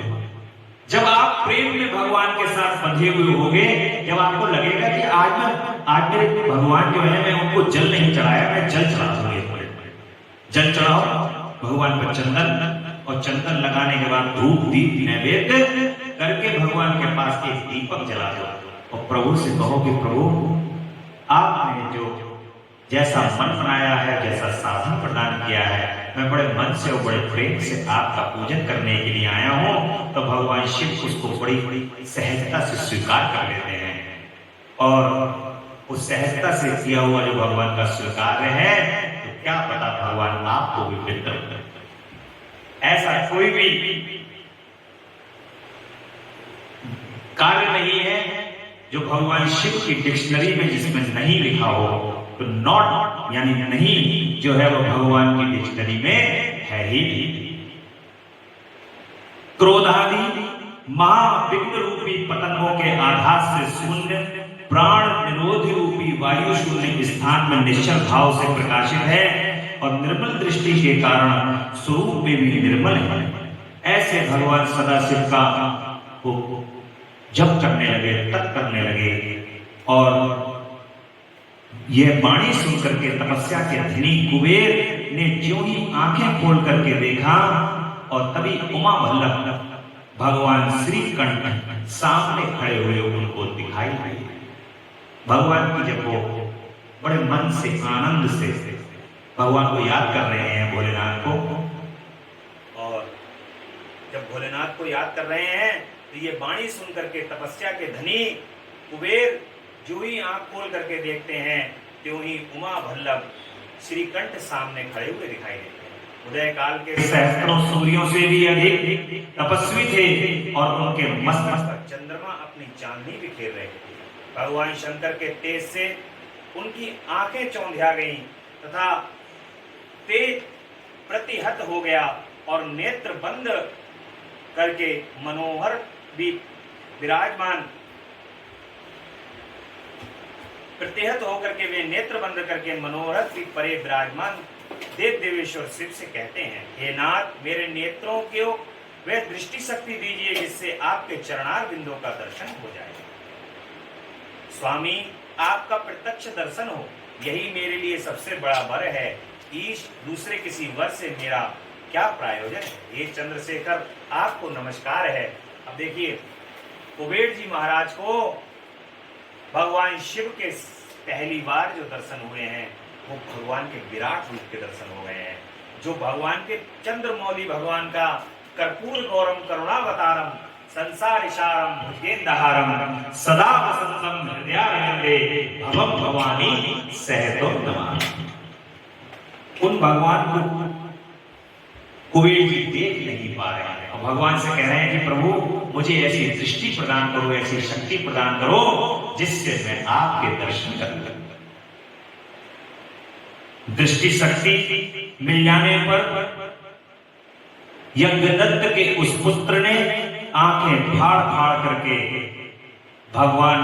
जब आप प्रेम में भगवान के साथ बंधे हुए होगे, जब आपको लगेगा कि आज मेरे भगवान जो है, मैं उनको जल नहीं चढ़ाया, मैं जल चढ़ा दूंगा। जल चढ़ाओ भगवान पर, चंदन, और चंदन लगाने के बाद धूप दीप नैवेद्य करके भगवान के पास एक दीपक जला दो और प्रभु से कहो कि प्रभु, आपने जो जैसा मन बनाया है, जैसा साधन प्रदान किया है, मैं बड़े मन से और बड़े प्रेम से आपका पूजन करने के लिए आया हूं। तो भगवान शिव उसको बड़ी बड़ी सहजता से स्वीकार कर लेते हैं और उस सहजता से किया हुआ जो भगवान का स्वीकार है, तो क्या पता भगवान आपको भी मित्र। ऐसा कोई भी कार्य नहीं है जो भगवान शिव की डिक्शनरी में जिसमें नहीं लिखा हो। तो नॉट यानी नहीं जो है वो भगवान की डिक्शनरी में है ही। क्रोधादि महाविघ्न रूपी पतंगों के आघात से शून्य, प्राण निरोधी रूपी वायु शून्य स्थान में निश्चल भाव से प्रकाशित है और निर्मल दृष्टि के कारण स्वरूप में भी निर्मल है। ऐसे भगवान सदाशिव का को जप करने लगे, तप करने लगे और यह वाणी सुनकर के तपस्या के धनी कुबेर ने ज्यों ही आंखें खोल करके देखा और तभी उमा वल्लभ भगवान श्री कंठ सामने खड़े हुए उनको दिखाई दिए। भगवान की जब वो बड़े मन से आनंद से भगवान को याद कर रहे हैं, भोलेनाथ को, और जब भोलेनाथ को याद कर रहे हैं तो ये वाणी सुन करके तपस्या के धनी कुबेर जो ही आंख खोल करके देखते हैं त्यों ही उमा वल्लभ श्रीकंठ सामने खड़े हुए दिखाई देते हैं। उदय काल के सहस्त्रों सूर्यों से भी अधिक तपस्वी थे और उनके मस्तक पर चंद्रमा अपनी चांदनी बिखेर रहे थे। भगवान शंकर के तेज से उनकी आंखें चौंधिया गईं तथा तेज प्रतिहत हो गया और नेत्र बंद करके मनोहर भी विराजमान प्रत्यहत होकर के वे नेत्र बंद करके मनोरथ भी परे विराजमान देव देवेश्वर शिव से कहते हैं, हे नाथ, मेरे नेत्रों को वह दृष्टि शक्ति दीजिए जिससे आपके चरणार बिंदों का दर्शन हो जाए। स्वामी, आपका प्रत्यक्ष दर्शन हो, यही मेरे लिए सबसे बड़ा वर है। ईश, दूसरे किसी वर से मेरा क्या प्रयोजन है। ये चंद्रशेखर, आपको नमस्कार है। अब देखिए, कुबेर जी महाराज को भगवान शिव के पहली बार जो दर्शन हुए हैं वो भगवान के विराट रूप के दर्शन हो गए हैं, जो भगवान के चंद्रमौली भगवान का कर्पूर गौरम करुणावतारम संसारिशारम भुजगेंदहारम सदा वसंतम हृदयारविंदे भवम भवानी सहतो नमामि। उन भगवान को कुबेर जी देख नहीं पा रहे हैं और भगवान से कह रहे हैं कि प्रभु, मुझे ऐसी दृष्टि प्रदान करो, ऐसी शक्ति प्रदान करो जिससे मैं आपके दर्शन करूं। दृष्टि शक्ति मिल जाने पर यज्ञदत्त के उस पुत्र ने आंखें फाड़ फाड़ करके भगवान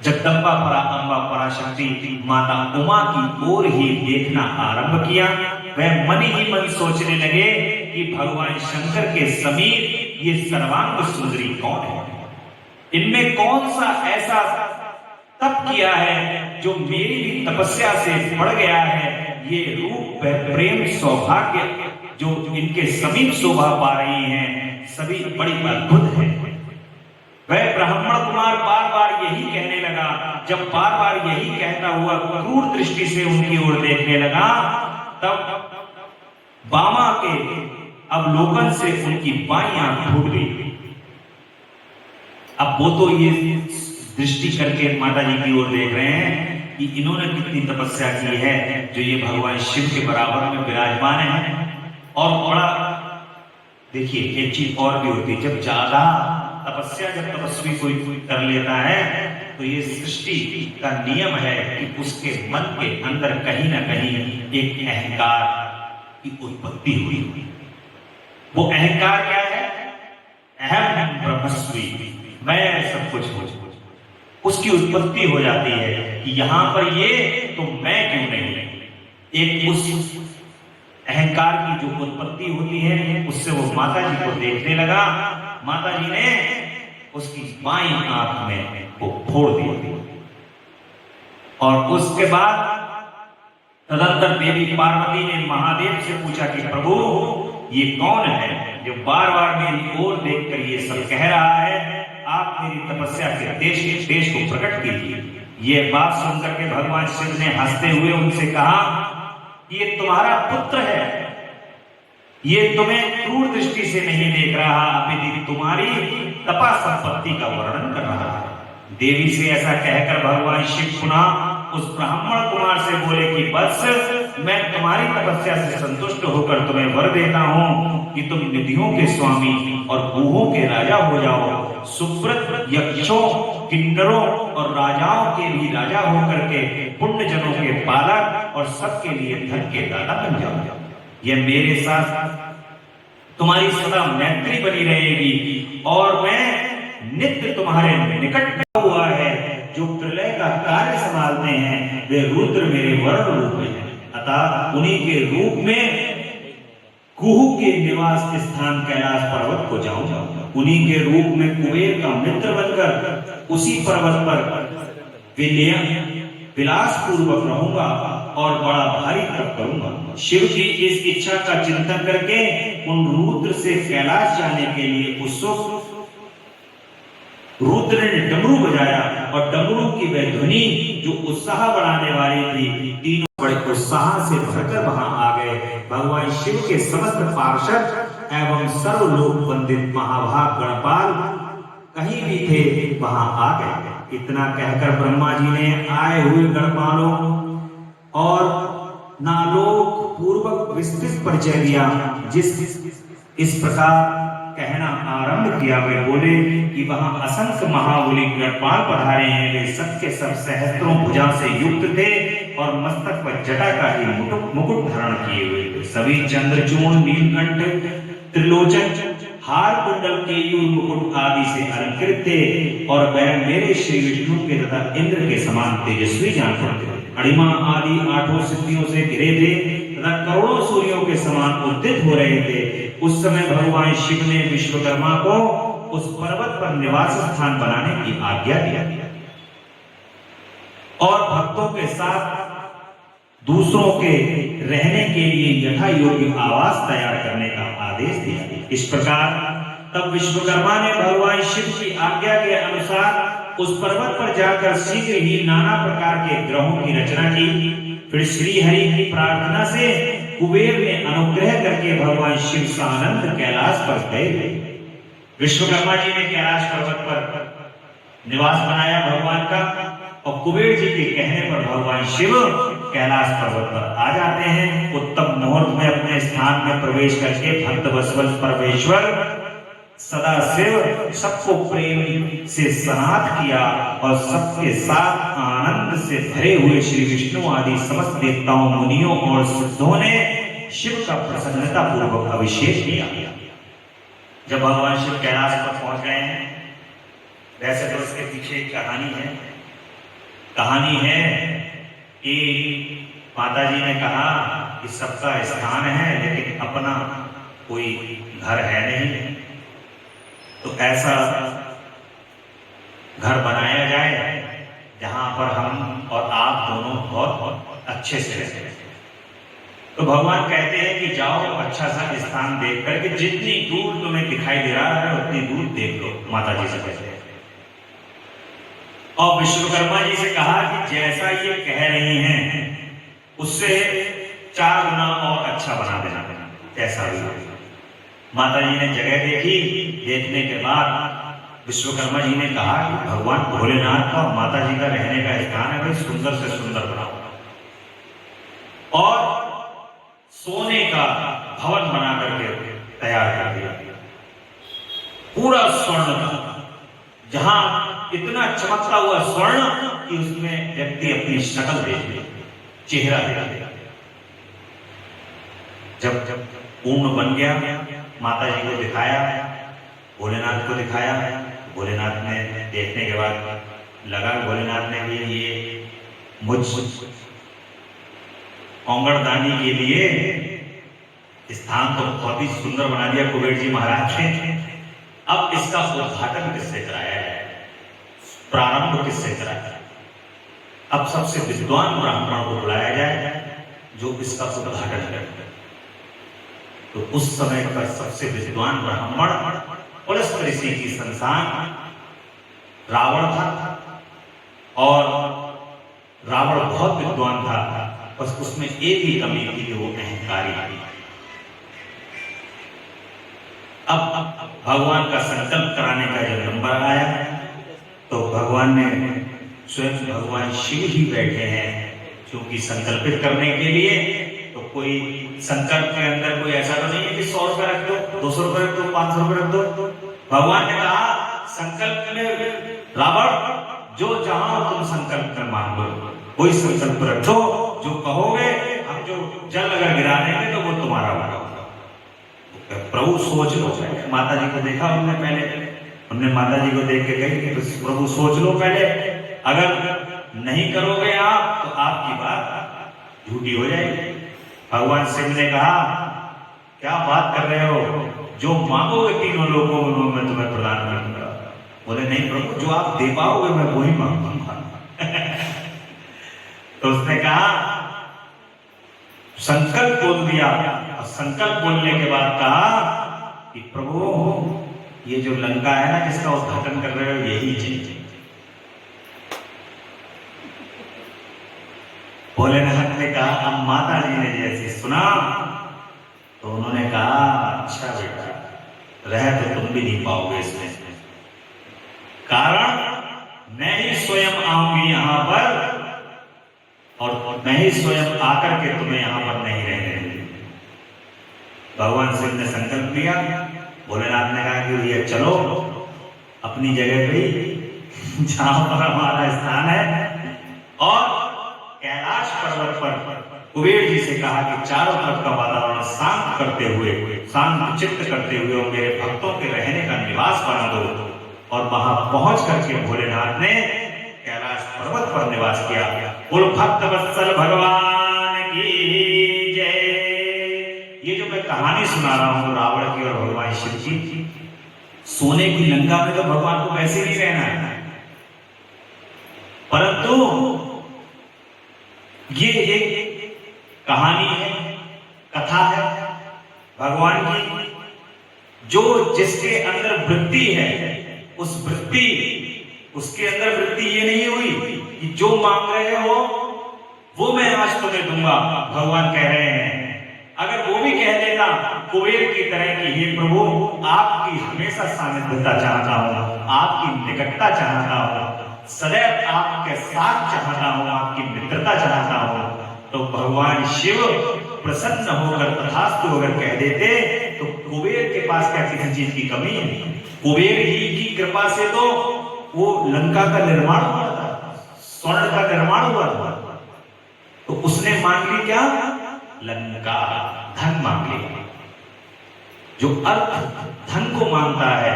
जगदम्बा परा अम्बा पराशक्ति माता उमा की ओर ही देखना आरंभ किया। वह मन ही मन सोचने लगे कि भगवान शंकर के समीप ये सर्वांग सुंदरी कौन है, इनमें कौन सा ऐसा तप किया है जो मेरी भी तपस्या से बढ़ गया है। ये रूप प्रेम सौभाग्य जो इनके समीप शोभा पा रही हैं, सभी बड़ी अद्भुत है। वह ब्राह्मण कुमार बार बार यही कहने लगा। जब बार बार यही कहता हुआ क्रूर दृष्टि से उनकी ओर देखने लगा, तब बामा के अवलोकन से उनकी बाईं आंख फूट गई। अब वो तो ये दृष्टि करके माता जी की ओर देख रहे हैं कि इन्होंने कितनी तपस्या की है जो ये भगवान शिव के बराबर में विराजमान है। और बड़ा देखिए, एक चीज और भी होती है, जब ज्यादा तपस्या जब तपस्वी कोई कर लेता है तो ये सृष्टि का नियम है कि उसके मन के अंदर कहीं ना कहीं एक अहंकार की उत्पत्ति हुई। वो अहंकार क्या है? अहम ब्रह्मस्वी, मैं सब कुछ हूं। उसकी उत्पत्ति हो जाती है कि यहां पर ये तो मैं क्यों नहीं। एक उस अहंकार की जो उत्पत्ति होती है उससे वो माता जी को देखने लगा। माता जी ने उसकी बाईं आंख में वो फोड़ दिया और उसके बाद तदंतर देवी पार्वती ने महादेव से पूछा कि प्रभु, ये कौन है जो बार बार मेरी ओर देखकर ये सब कह रहा है? आप मेरी तपस्या के देश को प्रकट कीजिए। ये बात सुनकर के भगवान शिव ने हंसते हुए उनसे कहा, ये तुम्हारा पुत्र है, ये तुम्हें क्रूर दृष्टि से नहीं देख रहा, अपितु तुम्हारी तपा संपत्ति का वर्णन कर रहा है। देवी से ऐसा कहकर भगवान शिव पुनः उस ब्राह्मण कुमार से बोले कि बस मैं तुम्हारी तपस्या से संतुष्ट होकर तुम्हें वर देता हूं कि तुम निधियों के स्वामी और भूहों के राजा हो जाओ। सुब्रत यक्षों, किन्नरों और राजाओं के भी राजा होकर के पुण्य जनों के पालक और सबके लिए धन के दाता बन जाओ। यह मेरे साथ तुम्हारी सदा मैत्री बनी रहेगी और मैं नित्य तुम्हारे निकट हुआ है। जो प्रलय का कार्य संभालते हैं वे रुद्र मेरे वर्ण रूप में हैं। अतः उन्हीं के रूप में कुहू के निवास स्थान कैलाश पर्वत को जाऊंगा। उन्हीं के रूप में कुबेर का मित्र बनकर उसी पर्वत पर विलास पूर्वक रहूंगा और बड़ा भारी तप करूंगा। शिव की इस इच्छा का चिंतन करके उन रुद्र से कैलाश जाने के लिए उत्सुक रुद्र ने डमरू बजाया और डमरू की वह ध्वनि जो उत्साह बढ़ाने वाली थी, तीनों बड़े उत्साह से भरकर वहां आ गए। भगवान शिव के समस्त पार्षद एवं सर्वलोक वंदित महाभाग गणपाल कहीं भी थे वहां आ गए। इतना कहकर ब्रह्मा जी ने आए हुए गणपालों और नालोक पूर्वक विस्तृत परिचय दिया। इस प्रकार कहना आरंभ किया, वे बोले कि वहां असंख्य महाबली गणपाल पधारे हैं। वे सबके सब सहस्त्रों भुजा से युक्त थे और मस्तक पर जटा का ही मुकुट धारण किए हुए थे। सभी चंद्रचूर्ण, नीलकंठ, त्रिलोचन, हार कुंडल केयूर मुकुट आदि से अलंकृत थे और वह मेरे श्री विष्णु के तथा इंद्र के समान तेजस्वी जान पड़ते थे। अणिमा आदि 8 सिद्धियों से घिरे थे तथा करोड़ों सूर्यों के समान उद्दित हो रहे थे। उस समय भगवान शिव ने विश्वकर्मा को उस पर्वत पर निवास स्थान बनाने की आज्ञा दी और भक्तों के साथ दूसरों के रहने के लिए यथा योग्य आवास तैयार करने का आदेश दिया। इस प्रकार तब विश्वकर्मा ने भगवान शिव की आज्ञा के अनुसार उस पर्वत पर जाकर शीघ्र ही नाना प्रकार के ग्रहों की रचना की। फिर श्री हरि की प्रार्थना से कुबेर ने अनुग्रह करके भगवान शिव सानंद कैलाश पर गए। विश्वकर्मा जी ने कैलाश पर्वत पर निवास बनाया भगवान का और कुबेर जी के कहने पर भगवान शिव कैलाश पर्वत पर आ जाते हैं। उत्तम मुहूर्त में अपने स्थान में प्रवेश करके भक्त वत्सल परमेश्वर सदाशिव सबको प्रेम से स्नात किया और सबके साथ आनंद से भरे हुए श्री विष्णु आदि समस्त देवताओं मुनियों और सिद्धों ने शिव का प्रसन्नता पूर्वक अभिषेक किया। जब भगवान शिव कैलाश पर पहुंच गए हैं, वैसे तो उसके पीछे एक कहानी है कि माता जी ने कहा कि सबका स्थान है लेकिन अपना कोई घर है नहीं, तो ऐसा घर बनाया जाए जहां पर हम और आप दोनों बहुत अच्छे से रह सकें। तो भगवान कहते हैं कि जाओ अच्छा सा स्थान देख करके जितनी दूर तुम्हें दिखाई दे रहा है उतनी दूर देख लो। माता जी से कहते हैं और विश्वकर्मा जी से कहा कि जैसा ये कह रही हैं उससे 4 गुना और अच्छा बना देना ऐसा भी। माता जी ने जगह देखी, देखने के बाद विश्वकर्मा जी ने कहा कि भगवान भोलेनाथ का माता जी का रहने का स्थान है, भाई सुंदर से सुंदर बनाओ और सोने का भवन बना करके तैयार कर दिया, पूरा स्वर्ण का, जहां इतना चमकता हुआ स्वर्ण कि उसमें व्यक्ति अपनी शक्ल देख ले, चेहरा देख ले। जब पूर्ण बन गया, माता जी को दिखाया, भोलेनाथ को दिखाया। भोलेनाथ ने देखने के बाद लगा, भोलेनाथ ने भी ये मुझ औंगड़दानी के लिए स्थान तो बहुत ही सुंदर बना दिया कुबेर जी महाराज ने। अब इसका उद्घाटन किससे कराया है, प्रारंभ किससे कराया है? अब सबसे विद्वान ब्राह्मण को बुलाया जाए जो इसका उद्घाटन करे। तो उस समय का सबसे विद्वान ब्राह्मण पुलस्त्य ऋषि की संतान रावण था और रावण बहुत विद्वान था, बस उसमें एक ही कमी थी कि वो अहंकारी थी। अब भगवान का संकल्प कराने का जब नंबर आया तो भगवान ने स्वयं भगवान शिव ही बैठे हैं, क्योंकि संकल्पित करने के लिए तो कोई संकल्प के अंदर कोई ऐसा तो नहीं है कि 100 रुपए रख दो, 200 रुपए रख दो, 500 रुपए रख दो। भगवान ने कहा संकल्प में रावण जो जहां तुम संकल्प कर मांगो कोई संकल्प रख दो, जो कहोगे हम जो जल अगर गिरा देंगे तो वो तुम्हारा होगा। प्रभु सोच लो। माता जी को देखा उन्होंने माता जी को देख के कही कि प्रभु सोच लो पहले, अगर नहीं करोगे आप तो आपकी बात झूठी हो जाएगी। भगवान शिव ने कहा क्या बात कर रहे हो, जो मांगोगे तीनों लोगों में मैं तुम्हें प्रदान करूंगा। बोले नहीं प्रभु, जो आप दे पाओगे मैं वही मांगूंगा। तो उसने कहा संकल्प बोल दिया, और संकल्प बोलने के बाद कहा कि प्रभु ये जो लंका है ना जिसका उद्घाटन कर रहे हो यही चीज। भोलेनाथ ने कहा, अब माता जी ने जैसे सुना तो उन्होंने कहा अच्छा बेटा, रह तो तुम भी नहीं पाओगे इसमें, कारण मैं ही स्वयं आऊंगी यहां पर और मैं ही स्वयं आकर के तुम्हें यहां पर नहीं रहने दूंगी। भगवान शिव ने संकल्प लिया। भोलेनाथ ने कहा कि ये चलो अपनी जगह पे जहां पर हमारा स्थान है, और कैलाश पर्वत पर कुबेर जी से कहा कि चारों तरफ का वातावरण शांत करते हुए, शांत चित्त करते हुए और मेरे भक्तों के रहने का निवास बना दो। और वहां पहुंच करके भोलेनाथ ने कैलाश पर्वत पर निवास किया। बोल भक्त वत्सल भगवान की जय। ये जो मैं कहानी सुना रहा हूं रावण की और भगवान शिव की, सोने की लंका में तो भगवान को वैसे नहीं रहना है, परंतु ये एक कहानी है, कथा है भगवान की, जो जिसके अंदर वृत्ति है, उस वृत्ति, उसके अंदर वृत्ति ये नहीं हुई कि जो मांग रहे हो वो मैं आज तुम्हें दूंगा। भगवान कह रहे हैं अगर वो भी कह देता कुबेर की तरह कि हे प्रभु आपकी हमेशा सानिध्यता चाहता हूं, आपकी निकटता चाहता हूं, सदैव आपके साथ चाहता हूं, आपकी मित्रता चाहता हूं, तो भगवान शिव प्रसन्न होकर तथास्तु अगर कह देते तो कुबेर के पास क्या किसी चीज की कमी है? कुबेर ही की कृपा से तो वो लंका का निर्माण हुआ था, स्वर्ण का निर्माण हुआ था। तो उसने मांग ली क्या? लंका, धन मांग लिया। जो अर्थ धन को मांगता है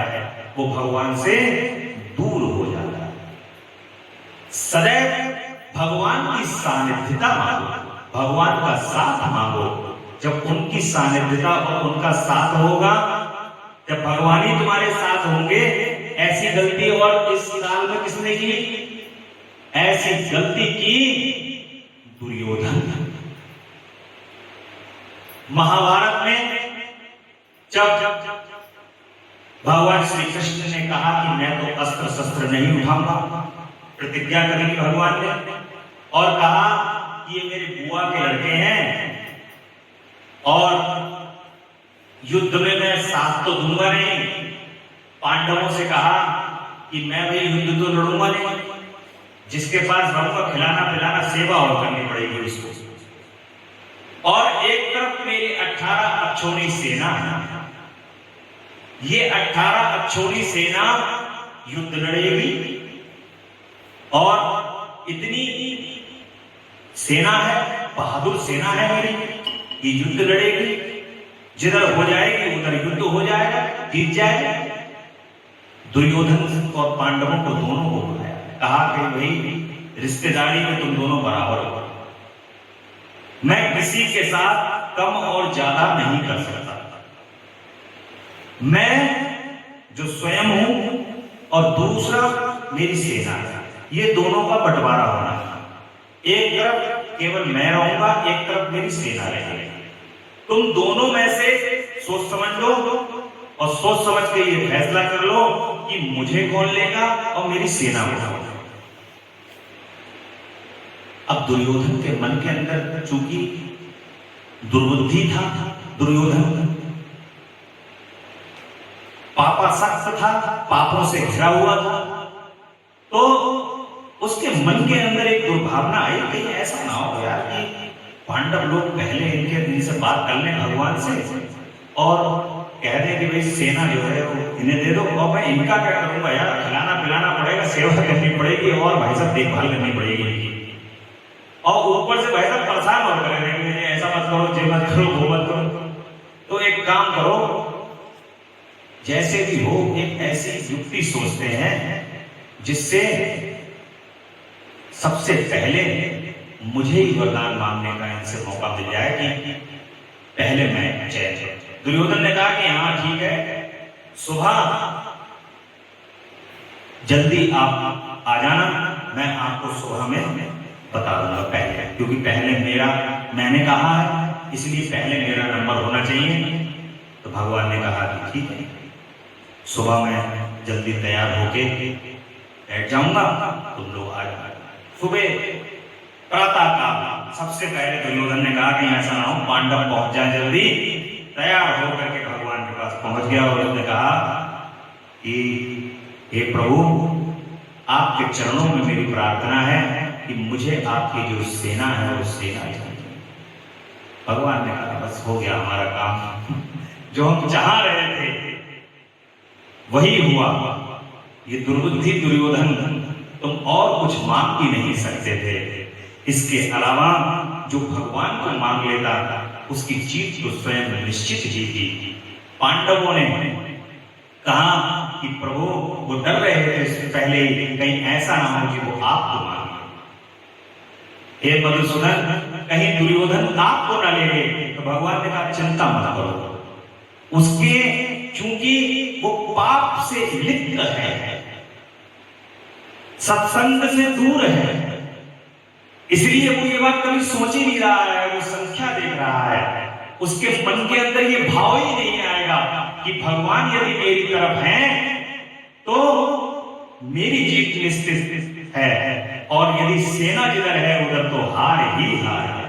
वो भगवान से दूर हो जाता है। सदैव भगवान की सानिध्यता मांगो, भगवान का साथ मांगो। जब उनकी सानिध्यता और उनका साथ होगा, जब भगवान ही तुम्हारे साथ होंगे। ऐसी गलती और इस काल में किसने की? ऐसी गलती की दुर्योधन। महाभारत में जब भगवान श्री कृष्ण ने कहा कि मैं तो अस्त्र शस्त्र नहीं उठाऊंगा, प्रतिज्ञा करी भगवान ने और कहा कि ये मेरे बुआ के लड़के हैं और युद्ध में मैं साथ तो दूंगा नहीं। पांडवों से कहा कि मैं भी युद्ध तो लड़ूंगा नहीं, जिसके पास रहूंगा खिलाना पिलाना सेवा और करनी पड़ेगी उसको। और एक तरफ मेरी 18 अक्षौणी सेना है, ये 18 अक्षौणी सेना युद्ध लड़ेगी और इतनी सेना है, बहादुर सेना है मेरी, ये युद्ध लड़ेगी, जिधर हो जाएगी उधर युद्ध हो जाएगा, जीत जाएगा। दुर्योधन और पांडवों को दोनों को बुलाया, कहा कि भाई रिश्तेदारी में तुम दोनों बराबर हो, मैं किसी के साथ कम और ज्यादा नहीं कर सकता। मैं जो स्वयं हूं और दूसरा मेरी सेना है, ये दोनों का बंटवारा होना है। एक तरफ केवल मैं रहूंगा, एक तरफ मेरी सेना रहेगी। तुम दोनों में से सोच समझ लो और सोच समझ के ये फैसला कर लो कि मुझे कौन लेगा और मेरी सेना को। अब दुर्योधन के मन के अंदर चूंकि दुर्बुद्धि था, दुर्योधन पापासक्त था, पापों से घिरा हुआ था, तो उसके मन के अंदर एक दुर्भावना आई, कहीं ऐसा ना हो यार कि पांडव लोग पहले इनसे बात कर लें भगवान से और कह दें कि भाई सेना जो है वो इन्हें दे दो और मैं इनका क्या करूंगा यार, खिलाना पिलाना पड़ेगा, सेवा करनी पड़ेगी और भाई साहब देखभाल करनी पड़ेगी। और ऊपर से भाई साहब परेशान हो रहे हैं, ऐसा मत करो, ये मत करो, वो मत करो। तो एक काम करो, जैसे भी हो एक ऐसी युक्ति सोचते हैं जिससे सबसे पहले मुझे ही वरदान मांगने का इनसे मौका मिल जाए कि पहले मैं जय। दुर्योधन ने कहा कि हाँ ठीक है, सुबह जल्दी आप आ जाना, मैं आपको सुबह में बता दूंगा पहले, क्योंकि पहले मैंने कहा है इसलिए पहले मेरा नंबर होना चाहिए। तो भगवान ने कहा कि ठीक है, सुबह में जल्दी तैयार होके बैठ जाऊंगा, तुम लोग आ जाओ। सुबह प्रातः काल सबसे पहले दुर्योधन ने कहा कि ऐसा ना हो पांडव पहुंच जाए, जल्दी तैयार होकर के भगवान के पास पहुंच गया और उसने कहा कि हे प्रभु, आपके चरणों में मेरी प्रार्थना है कि मुझे आपकी जो सेना है वो सेना चाहिए। भगवान ने कहा बस हो गया हमारा काम, जो हम चाह रहे थे वही हुआ। ये दुर्बुद्धि दुर्योधन, तुम और कुछ मांग ही नहीं सकते थे, इसके अलावा जो भगवान को मांग लेता उसकी जीत तो स्वयं निश्चित ही थी। पांडवों ने कहा कि प्रभु, वो डर रहे थे पहले ही कहीं ऐसा ना हो कि वो आपको मांगे। हे मधुसूदन, कहीं दुर्योधन आपको ना ले ले। तो भगवान ने कहा चिंता मत करो, उसके चूंकि वो पाप से लिप्त है, सत्संग से दूर है, इसलिए वो ये बात कभी सोच ही नहीं रहा है, वो संख्या देख रहा है। उसके मन के अंदर ये भाव ही नहीं आएगा कि भगवान यदि मेरी तरफ हैं तो मेरी जीत निश्चित है, और यदि सेना जिधर है उधर तो हार ही हार है।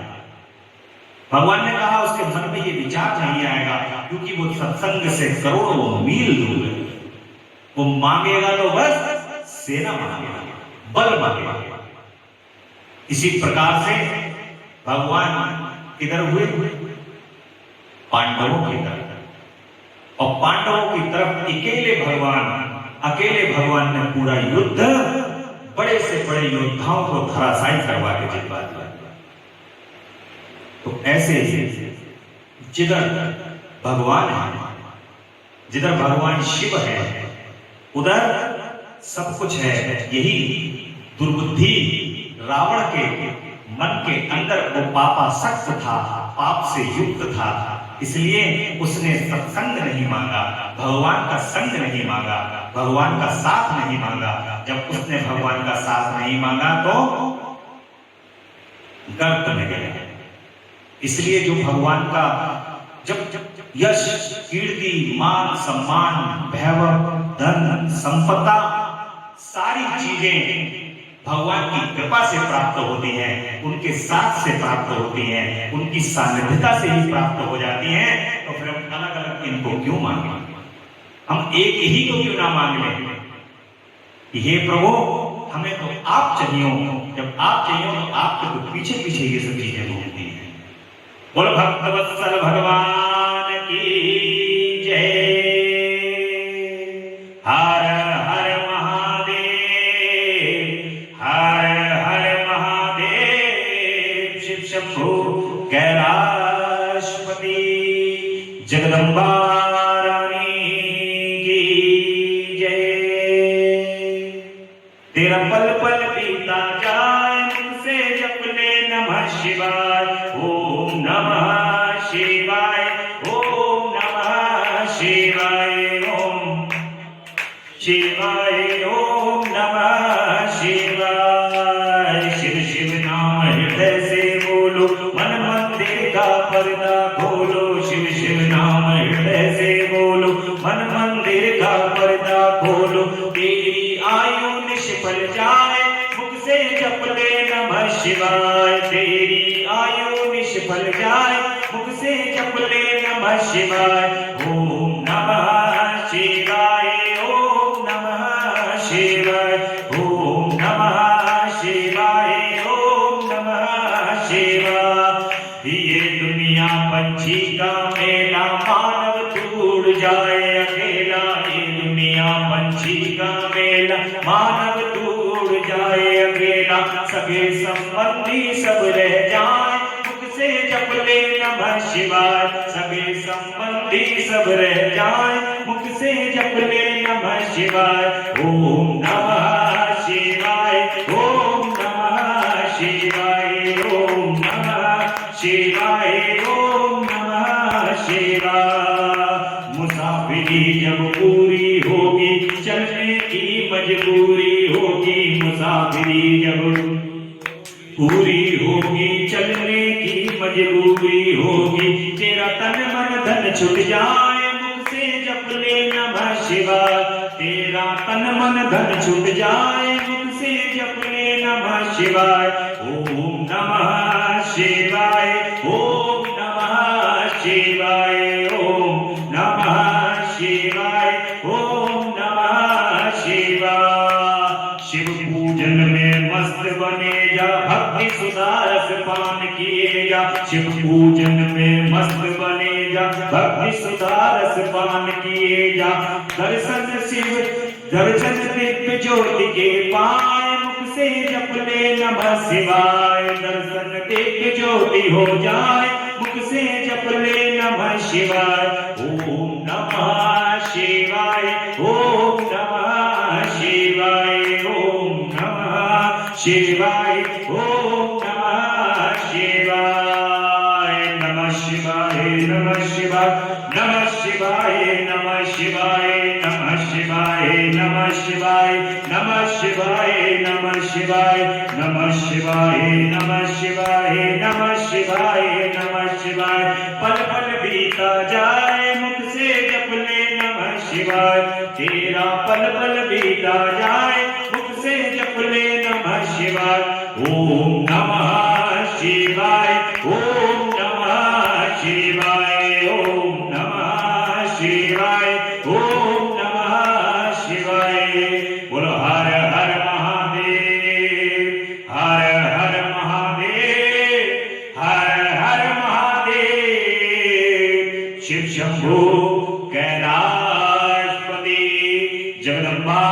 भगवान ने कहा उसके मन में ये विचार नहीं आएगा, क्योंकि वो सत्संग से करोड़ों मील दूर है। वो मांगेगा तो बस सेना मांगेगा, बल मांगेगा। इसी प्रकार से भगवान किधर हुए? पांडवों की तरफ। और पांडवों की तरफ अकेले भगवान ने पूरा युद्ध बड़े से बड़े योद्धाओं को धराशायी करवा के जितवा दिया। तो ऐसे जिधर भगवान है, जिधर भगवान शिव है, उधर सब कुछ है। यही दुर्बुद्धि रावण के मन के अंदर वो पापासक्त था, पाप से युक्त था, इसलिए उसने सत्संग नहीं मांगा, भगवान का संग नहीं मांगा, भगवान का साथ नहीं मांगा। जब उसने भगवान का साथ नहीं मांगा तो गर्त में गया। इसलिए जो भगवान का जब यश, कीर्ति, मान, सम्मान, वैभव, धन, संपदा, सारी चीजें भगवान की कृपा से प्राप्त होती हैं, उनके साथ से प्राप्त होती हैं, उनकी सानिध्यता से ही प्राप्त हो जाती हैं। तो फिर हम अलग अलग इनको क्यों मांगे? हम एक ही को क्यों ना मांग लें कि हे प्रभु, हमें तो आप चाहिए। जब आप चाहिए तो आपके तो पीछे पीछे ये सब चीजें घूमती हैं। बोल भक्तवत्सल भगवान की जय। हर हर महादेव, हर हर महादेव। शिव शंभु कैलाशपति जगदम्बा रानी की जय। तेरा पल पल बीता जाए, मुझसे जप ले नमः शिवाय, ओम नमः शिवाय, ओम नमः शिवाय, ओम शिवाय, ओम नमः शिवाय। शिव शिव नाम हृदय से बोलो, मन मंदिर का पर्दा खोलो। शिव शिव नाम हृदय से बोलो, मन मंदिर का पर्दा खोलो। तेरी आयु निष्फल जाए, मुख से जप ले नमः शिवाय। तेरी आयु निष्फल जाए, मुख से जप ले नमः शिवाय। ओम नमः शिवाय, ओम नमः शिवाय, ओम नमः शिवाय, ओम नमः शिवाय। ये दुनिया पंछी का मेला, मानव टूट जाए अकेला। ये दुनिया पंछी का मेला, मानव टूट जाए अकेला। सगे संबंधी सब रह जाए, मुख से जप ले नमः शिवाय। सगे संबंधी सब रह जाए, मुख से जप ले नमः शिवाय। ओम नमः शिवाय, ओम नमः शिवाय, ओम नमः शिवाय, ओम नमः शिवाय। मुसाफिरी जब पूरी होगी, चलने की मजबूरी होगी। मुसाफिरी जब पूरी होगी, चलने की मजबूरी होगी। तेरा तन मन धन छुट जाए, मुख से जप ले नमः शिवाय। तेरा तन मन धन छुट जाए, मुख से जप ले नमः शिवाय। ओम नमः शिवाय, ओम नमः शिवाय, ओम नमः शिवाय, ओम नमः शिवाय। शिव पूजन में मस्त बने जा, भक्ति सुधारस पान किए जा। शिव पूजन में मस्त बने जा, भक्ति सुधारस पान किए जा। दर्शन शिव दर्शन दिव्य ज्योति के पाए, मुख से जप ले नमः शिवाय, दर्शन देख ज्योति हो जाए, मुख से जप ले नमः शिवाय। ओम नमः शिवाय, ओम नमः शिवाय, ओम नमः शिवाय, ओम नमः शिवाय। नमः शिवाय, नमः शिवाय, नमः शिवाय, नमः शिवाय, नमः शिवाय, नमः शिवाय, नमः शिवाय, नमः शिवाय, नमः शिवाय, नमः शिवाय, नमः शिवाय, नमः शिवाय। पल पल बीता जाए, मुख से जप ले नमः शिवाय, तेरा पल पल बीता जाए, मुख से जप ले नमः शिवाय। ओम नमः शिवाय, ओम नमः शिवाय, ओम नमः शिवाय, ओम नमः शिवाय। बोलो हर हर महादेव, हर हर महादेव, हर हर महादेव। शिव शंभो कैलाशपति जगदम्बा